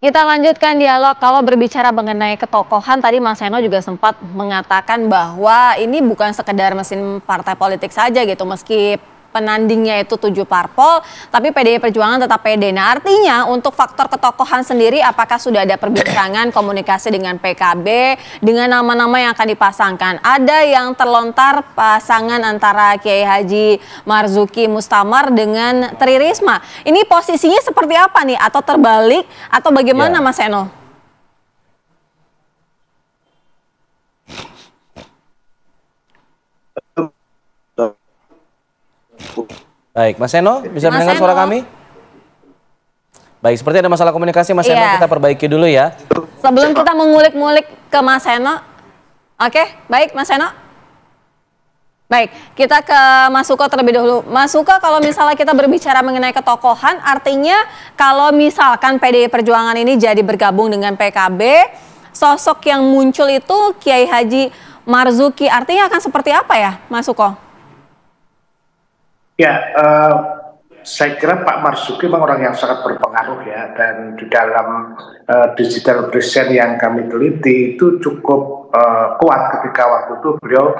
Kita lanjutkan dialog. Kalau berbicara mengenai ketokohan, tadi Mas Seno juga sempat mengatakan bahwa ini bukan sekedar mesin partai politik saja gitu, meski penandingnya itu 7 parpol, tapi PDI Perjuangan tetap pede. Nah, artinya untuk faktor ketokohan sendiri, apakah sudah ada perbincangan komunikasi dengan PKB dengan nama-nama yang akan dipasangkan? Ada yang terlontar pasangan antara Kiai Haji Marzuki Mustamar dengan Tri Risma. Ini posisinya seperti apa nih? Atau terbalik? Atau bagaimana Mas Seno? Baik, Mas Seno, bisa mendengar suara kami? Baik, seperti ada masalah komunikasi, Mas Seno, kita perbaiki dulu ya. Sebelum kita mengulik-ngulik ke Mas Seno, oke, baik Mas Seno. Baik, kita ke Mas Suko terlebih dahulu. Mas Suko, kalau misalnya kita berbicara mengenai ketokohan, artinya kalau misalkan PDI Perjuangan ini jadi bergabung dengan PKB, sosok yang muncul itu Kiai Haji Marzuki, artinya akan seperti apa ya, Mas Suko? Ya, saya kira Pak Marzuki memang orang yang sangat berpengaruh ya, dan di dalam digital presence yang kami teliti itu cukup kuat ketika waktu itu beliau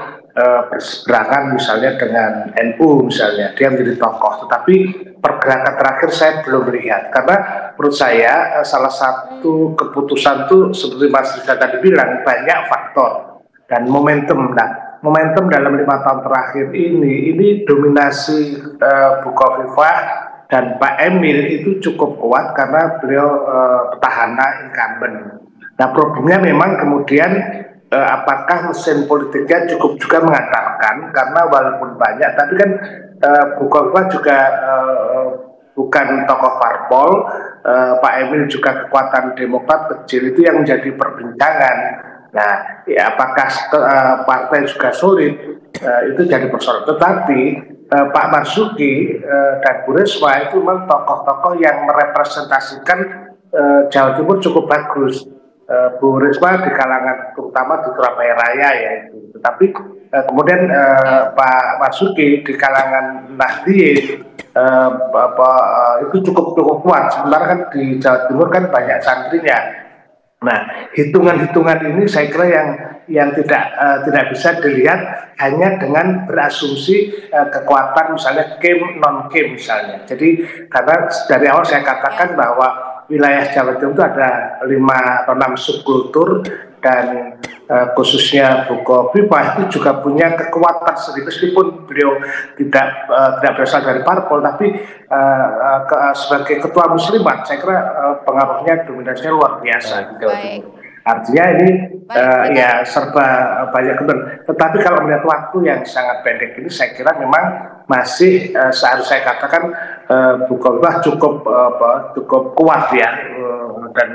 berseberangan misalnya dengan NU misalnya, dia menjadi tokoh. Tetapi pergerakan terakhir saya belum melihat, karena menurut saya salah satu keputusan itu seperti Mas Riza tadi bilang banyak faktor dan momentum. Nah, momentum dalam 5 tahun terakhir ini dominasi Bu Khofifah dan Pak Emil itu cukup kuat karena beliau petahana incumbent. Nah, problemnya memang kemudian apakah mesin politiknya cukup juga mengantarkan, karena walaupun banyak, tapi kan Bu Khofifah juga bukan tokoh parpol, Pak Emil juga kekuatan Demokrat kecil, itu yang menjadi perbincangan. Nah, ya, apakah partai juga sulit, itu jadi persoalan. Tetapi Pak Marzuki dan Bu Risma itu memang tokoh-tokoh yang merepresentasikan Jawa Timur cukup bagus. Bu Risma di kalangan terutama di Surabaya Raya ya itu. Tetapi kemudian Pak Marzuki di kalangan Nahdliyin itu cukup kuat. Sementara kan di Jawa Timur kan banyak santrinya. Nah, hitungan-hitungan ini saya kira yang tidak bisa dilihat hanya dengan berasumsi kekuatan misalnya Kim non Kim misalnya. Jadi karena dari awal saya katakan bahwa wilayah Jawa Timur itu ada 5 atau 6 subkultur, dan khususnya Bu Khofifah itu juga punya kekuatan sendiri, meskipun beliau tidak berasal dari parpol, tapi sebagai ketua muslimat saya kira pengaruhnya dominasinya luar biasa di Jawa Timur. Artinya ini ya serba banyak kebetulan. Tetapi kalau melihat waktu yang sangat pendek ini, saya kira memang masih seharusnya saya katakan Bu Khofifah cukup kuat ya, dan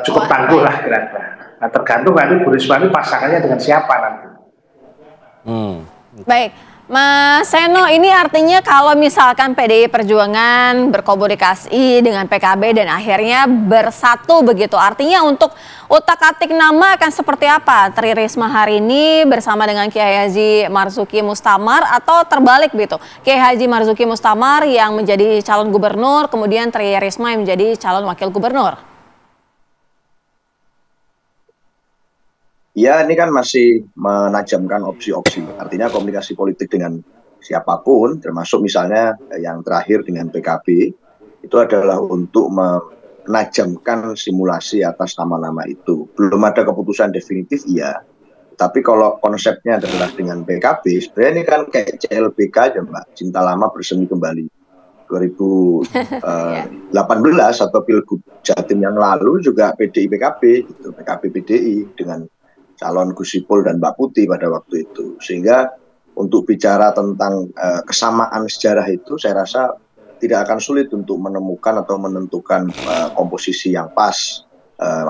cukup tangguh lah kira-kira. Nah, tergantung nanti Bu Risma ini pasangannya dengan siapa nanti. Baik, Mas Seno, ini artinya kalau misalkan PDI Perjuangan berkomunikasi dengan PKB dan akhirnya bersatu begitu, artinya untuk utak-atik nama akan seperti apa? Tri Risma hari ini bersama dengan Kiai Haji Marzuki Mustamar, atau terbalik begitu? Kiai Haji Marzuki Mustamar yang menjadi calon gubernur, kemudian Tri Risma yang menjadi calon wakil gubernur. Ya, ini kan masih menajamkan opsi-opsi. Artinya komunikasi politik dengan siapapun, termasuk misalnya yang terakhir dengan PKB, itu adalah untuk menajamkan simulasi atas nama-nama itu. Belum ada keputusan definitif, iya. Tapi kalau konsepnya adalah dengan PKB, sebenarnya ini kan kayak CLBK aja Mbak, Cinta Lama Bersemi Kembali. 2018 atau Pilgub Jatim yang lalu juga PDI PKB, gitu, PKB PDI dengan calon Gus Ipul dan Mbak Putih pada waktu itu. Sehingga untuk bicara tentang kesamaan sejarah itu, saya rasa tidak akan sulit untuk menemukan atau menentukan komposisi yang pas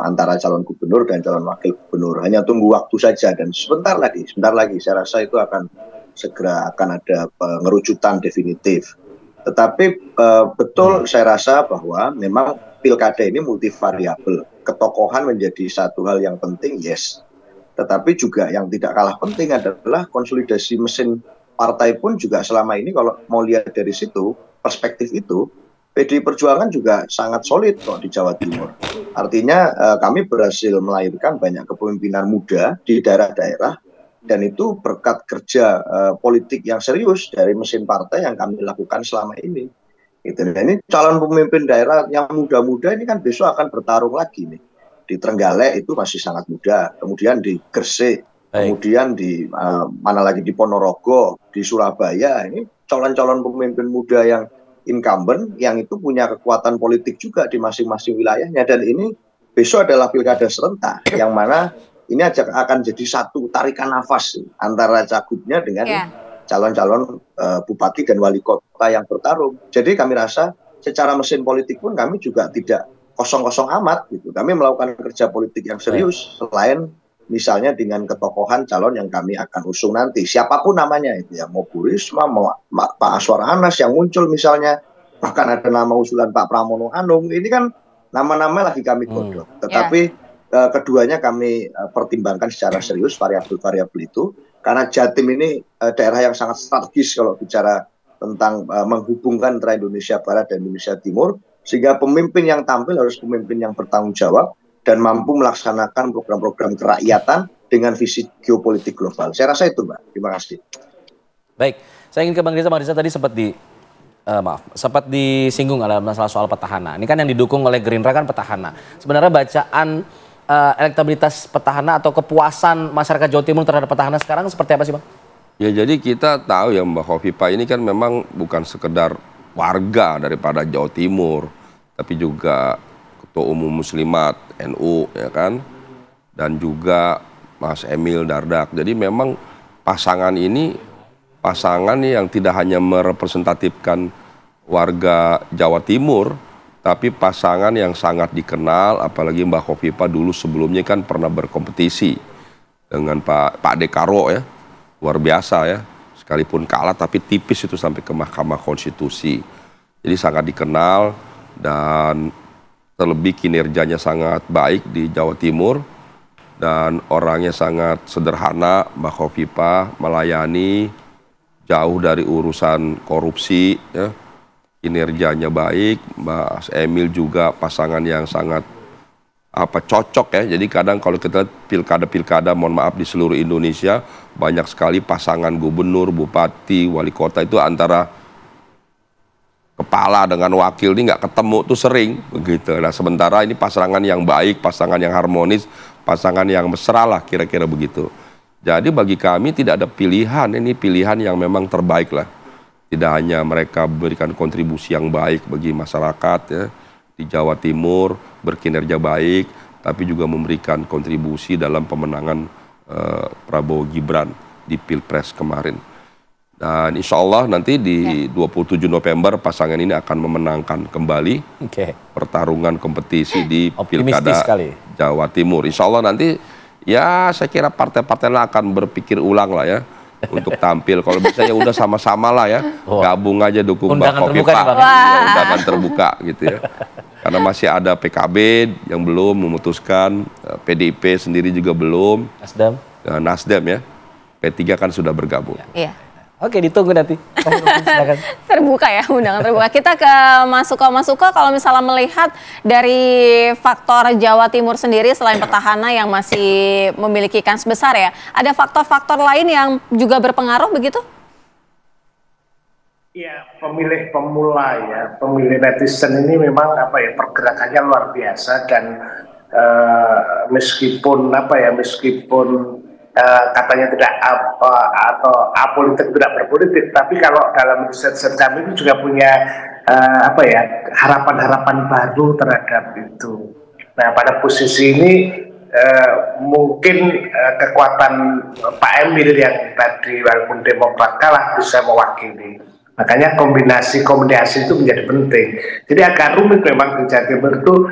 antara calon gubernur dan calon wakil gubernur. Hanya tunggu waktu saja, dan sebentar lagi saya rasa itu akan segera akan ada pengerucutan definitif. Tetapi betul saya rasa bahwa memang pilkada ini multivariabel. Ketokohan menjadi satu hal yang penting, yes. Tetapi juga yang tidak kalah penting adalah konsolidasi mesin partai pun juga selama ini kalau mau lihat dari situ, perspektif itu, PDI Perjuangan juga sangat solid kok di Jawa Timur. Artinya kami berhasil melahirkan banyak kepemimpinan muda di daerah-daerah, dan itu berkat kerja politik yang serius dari mesin partai yang kami lakukan selama ini. Gitu. Dan ini calon pemimpin daerah yang muda-muda ini kan besok akan bertarung lagi nih. Di Trenggalek itu masih sangat muda, kemudian di Gresik, kemudian di mana lagi di Ponorogo, di Surabaya, ini calon-calon pemimpin muda yang incumbent yang itu punya kekuatan politik juga di masing-masing wilayahnya. Dan ini besok adalah pilkada serentak yang mana ini akan jadi satu tarikan nafas antara cagupnya dengan calon-calon bupati dan wali kota yang bertarung. Jadi kami rasa secara mesin politik pun kami juga tidak kosong-kosong amat gitu. Kami melakukan kerja politik yang serius selain misalnya dengan ketokohan calon yang kami akan usung nanti, siapapun namanya itu ya, mau Bu Risma, mau Pak Aswar Anas yang muncul misalnya, bahkan ada nama usulan Pak Pramono Anung, ini kan nama-nama lagi kami godok. Tetapi keduanya kami pertimbangkan secara serius variabel-variabel itu, karena Jatim ini daerah yang sangat strategis kalau bicara tentang menghubungkan antara Indonesia Barat dan Indonesia Timur, sehingga pemimpin yang tampil harus pemimpin yang bertanggung jawab dan mampu melaksanakan program-program kerakyatan dengan visi geopolitik global. Saya rasa itu, Mbak. Terima kasih. Baik, saya ingin ke Bang Riza. Bang Riza tadi sempat disinggung ada masalah soal petahana. Ini kan yang didukung oleh Gerindra kan petahana. Sebenarnya bacaan elektabilitas petahana atau kepuasan masyarakat Jawa Timur terhadap petahana sekarang seperti apa sih, Bang? Ya, jadi kita tahu ya Mbak Khofifah ini kan memang bukan sekedar warga daripada Jawa Timur, tapi juga Ketua Umum Muslimat NU ya kan, dan juga Mas Emil Dardak. Jadi memang pasangan ini pasangan yang tidak hanya merepresentatifkan warga Jawa Timur, tapi pasangan yang sangat dikenal, apalagi Mbak Khofifah dulu sebelumnya kan pernah berkompetisi dengan Pak Dekaro ya, luar biasa ya, sekalipun kalah tapi tipis itu sampai ke Mahkamah Konstitusi. Jadi sangat dikenal dan terlebih kinerjanya sangat baik di Jawa Timur dan orangnya sangat sederhana. Mbak Khofifah melayani, jauh dari urusan korupsi ya. Kinerjanya baik. Mas Emil juga pasangan yang sangat cocok ya. Jadi kadang kalau kita pilkada mohon maaf di seluruh Indonesia banyak sekali pasangan gubernur, bupati, wali kota itu antara kepala dengan wakil ini nggak ketemu tuh sering begitu. Nah sementara ini pasangan yang baik, pasangan yang harmonis, pasangan yang mesra lah kira-kira begitu. Jadi bagi kami tidak ada pilihan, ini pilihan yang memang terbaik lah. Tidak hanya mereka memberikan kontribusi yang baik bagi masyarakat ya, di Jawa Timur, berkinerja baik, tapi juga memberikan kontribusi dalam pemenangan Prabowo Gibran di Pilpres kemarin. Dan insya Allah nanti di 27 November pasangan ini akan memenangkan kembali pertarungan kompetisi di Pilkada Jawa Timur. Insya Allah nanti ya saya kira partai-partai akan berpikir ulang lah ya untuk tampil. Kalau bisa ya udah sama-sama lah ya, gabung aja dukung Mbak Khofifah. Undangan terbuka gitu ya. Karena masih ada PKB yang belum memutuskan, PDIP sendiri juga belum. Nasdem ya, P3 kan sudah bergabung. Iya. Oke, ditunggu nanti. Terbuka ya, undangan terbuka. Kita ke Mas Suko, kalau misalnya melihat dari faktor Jawa Timur sendiri selain petahana yang masih memiliki kans besar ya, ada faktor-faktor lain yang juga berpengaruh begitu? Ya, pemilih pemula ya, pemilih netizen ini memang pergerakannya luar biasa dan meskipun katanya tidak atau apolitik tidak berpolitik, tapi kalau dalam riset kami itu juga punya harapan-harapan baru terhadap itu. Nah, pada posisi ini mungkin kekuatan Pak Emil yang tadi walaupun Demokrat kalah bisa mewakili. Makanya kombinasi itu menjadi penting. Jadi agak rumit memang di Jawa Timur itu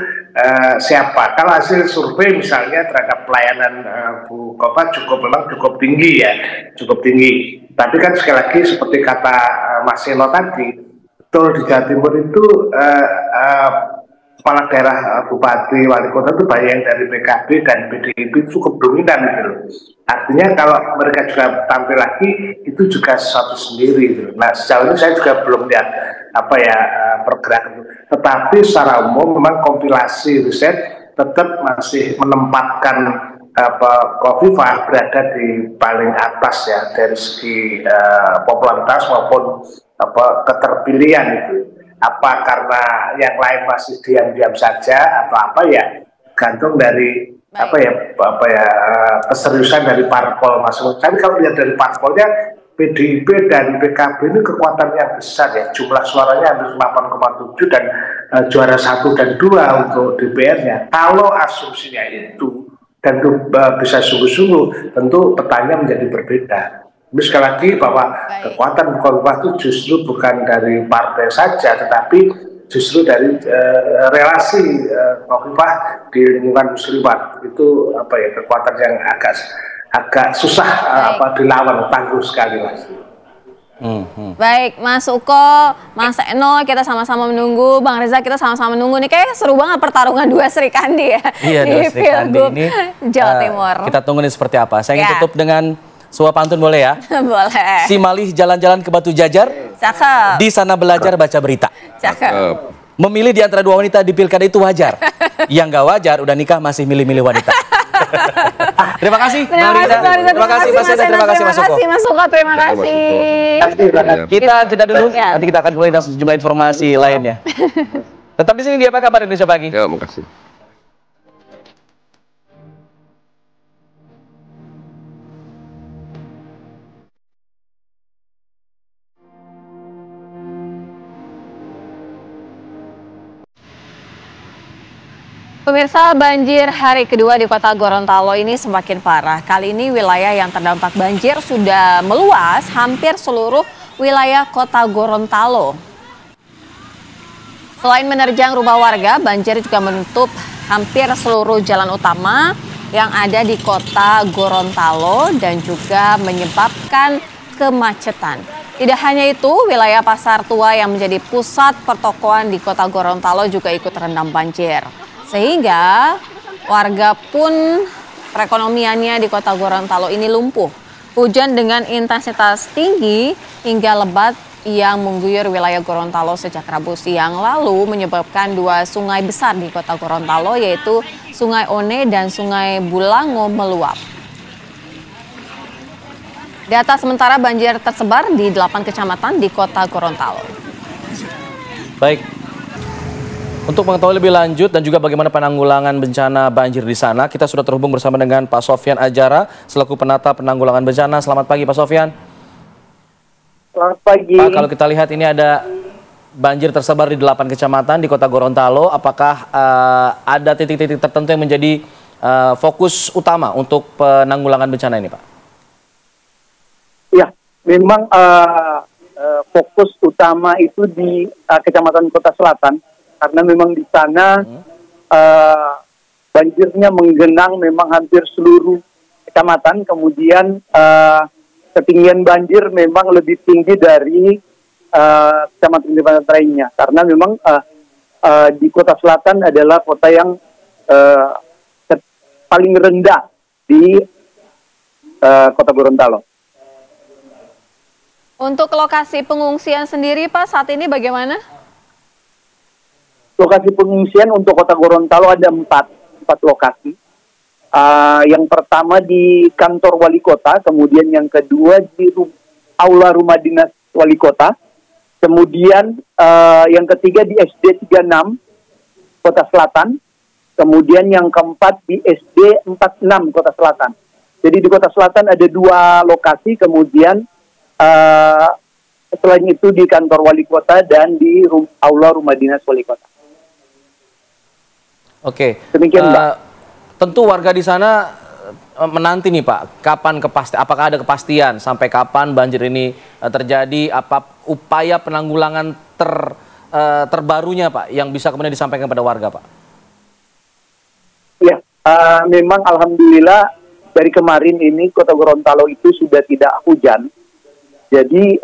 siapa. Kalau hasil survei misalnya terhadap pelayanan Bu Kopa cukup tinggi ya, cukup tinggi. Tapi kan sekali lagi seperti kata Mas Seno tadi, betul di Jawa Timur itu kepala daerah, bupati, wali kota itu banyak yang dari PKB dan PDIP cukup dominan gitu loh. Artinya kalau mereka juga tampil lagi itu juga sesuatu sendiri gitu. Nah, sejauh ini saya juga belum lihat pergerakan itu. Tetapi secara umum memang kompilasi riset tetap masih menempatkan Khofifah berada di paling atas ya dari segi popularitas maupun keterpilihan itu. Apa karena yang lain masih diam-diam saja atau apa ya gantung dari keseriusan dari parpol masing-masing. Tapi kalau lihat dari parpolnya PDIP dan PKB ini kekuatan yang besar ya, jumlah suaranya hampir 8,7 dan juara 1 dan 2 untuk DPR-nya. Kalau asumsinya itu dan itu bisa sungguh-sungguh, tentu petanya menjadi berbeda. Tapi sekali lagi bahwa kekuatan Khofifah itu justru bukan dari partai saja, tetapi justru dari relasi Khofifah di lingkungan muslimat. Itu kekuatan yang agak susah dilawan, tangguh sekali Mas. Baik, Mas Uko, Mas Eno, kita sama-sama menunggu. Bang Reza, kita sama-sama menunggu nih. Kayaknya seru banget pertarungan dua Sri Kandi ya. Iya, di Pilgub Jawa Timur. Kita tunggu nih seperti apa. Saya ingin tutup dengan sebuah pantun, boleh ya? Boleh. Si Malih jalan-jalan ke Batu Jajar. Cakep. Di sana belajar baca berita. Cakep. Memilih di antara dua wanita di pilkada itu wajar. Yang nggak wajar udah nikah masih milih-milih wanita. Terima kasih. Terima kasih Mas Eno. Terima kasih Mas Uko. Mas Uko, terima kasih. Kita jeda dulu. Nanti kita akan kembali dengan sejumlah informasi lainnya. Tetap di sini di Apa Kabar Indonesia Pagi. Ya, makasih. Pemirsa, banjir hari kedua di kota Gorontalo ini semakin parah. Kali ini wilayah yang terdampak banjir sudah meluas hampir seluruh wilayah kota Gorontalo. Selain menerjang rumah warga, banjir juga menutup hampir seluruh jalan utama yang ada di kota Gorontalo dan juga menyebabkan kemacetan. Tidak hanya itu, wilayah Pasar Tua yang menjadi pusat pertokoan di kota Gorontalo juga ikut terendam banjir. Sehingga warga pun perekonomiannya di kota Gorontalo ini lumpuh. Hujan dengan intensitas tinggi hingga lebat yang mengguyur wilayah Gorontalo sejak Rabu siang lalu menyebabkan dua sungai besar di kota Gorontalo yaitu Sungai One dan Sungai Bulango meluap. Data sementara banjir tersebar di 8 kecamatan di kota Gorontalo. Baik. Untuk mengetahui lebih lanjut dan juga bagaimana penanggulangan bencana banjir di sana, kita sudah terhubung bersama dengan Pak Sofyan Ajara selaku penata penanggulangan bencana. Selamat pagi Pak Sofyan. Selamat pagi. Pak, kalau kita lihat ini ada banjir tersebar di 8 kecamatan di kota Gorontalo. Apakah ada titik-titik tertentu yang menjadi fokus utama untuk penanggulangan bencana ini, Pak? Ya, memang fokus utama itu di Kecamatan Kota Selatan. Karena memang di sana banjirnya menggenang memang hampir seluruh kecamatan, kemudian ketinggian banjir memang lebih tinggi dari kecamatan-kecamatan lainnya. Karena memang di Kota Selatan adalah kota yang paling rendah di Kota Gorontalo. Untuk lokasi pengungsian sendiri Pak, saat ini bagaimana? Lokasi pengungsian untuk Kota Gorontalo ada empat lokasi. Yang pertama di kantor wali kota, kemudian yang kedua di aula rumah dinas wali kota, Kemudian yang ketiga di SD 36 Kota Selatan. Kemudian yang keempat di SD 46 Kota Selatan. Jadi di Kota Selatan ada 2 lokasi, kemudian selain itu di kantor wali kota dan di aula rumah dinas wali kota. Oke. Demikian, Mbak. Tentu warga di sana menanti nih Pak, apakah ada kepastian sampai kapan banjir ini terjadi, apa upaya penanggulangan terbarunya Pak yang bisa kemudian disampaikan pada warga Pak? Ya, memang alhamdulillah dari kemarin ini Kota Gorontalo itu sudah tidak hujan. Jadi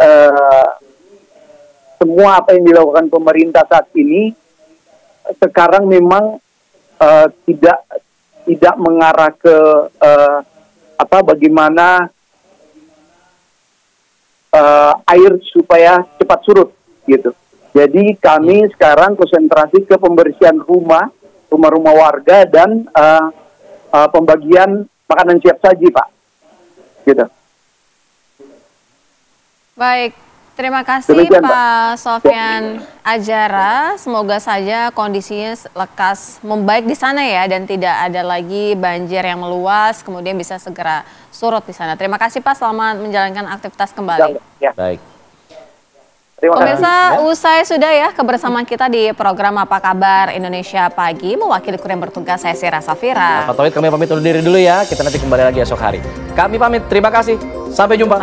semua apa yang dilakukan pemerintah saat ini sekarang memang tidak mengarah ke bagaimana air supaya cepat surut gitu. Jadi kami sekarang konsentrasi ke pembersihan rumah-rumah warga dan pembagian makanan siap saji, Pak. Gitu. Baik, terima kasih Demikian, Pak Sofyan Adjara. Semoga saja kondisinya lekas membaik di sana ya dan tidak ada lagi banjir yang meluas, kemudian bisa segera surut di sana. Terima kasih Pak, selamat menjalankan aktivitas kembali. Ya. Baik. Pemirsa, usai sudah ya kebersamaan kita di program Apa Kabar Indonesia Pagi. Mewakili kru yang bertugas, saya Sira Safira. Pak Tauhid, kami pamit undur diri dulu ya. Kita nanti kembali lagi esok hari. Kami pamit, terima kasih. Sampai jumpa.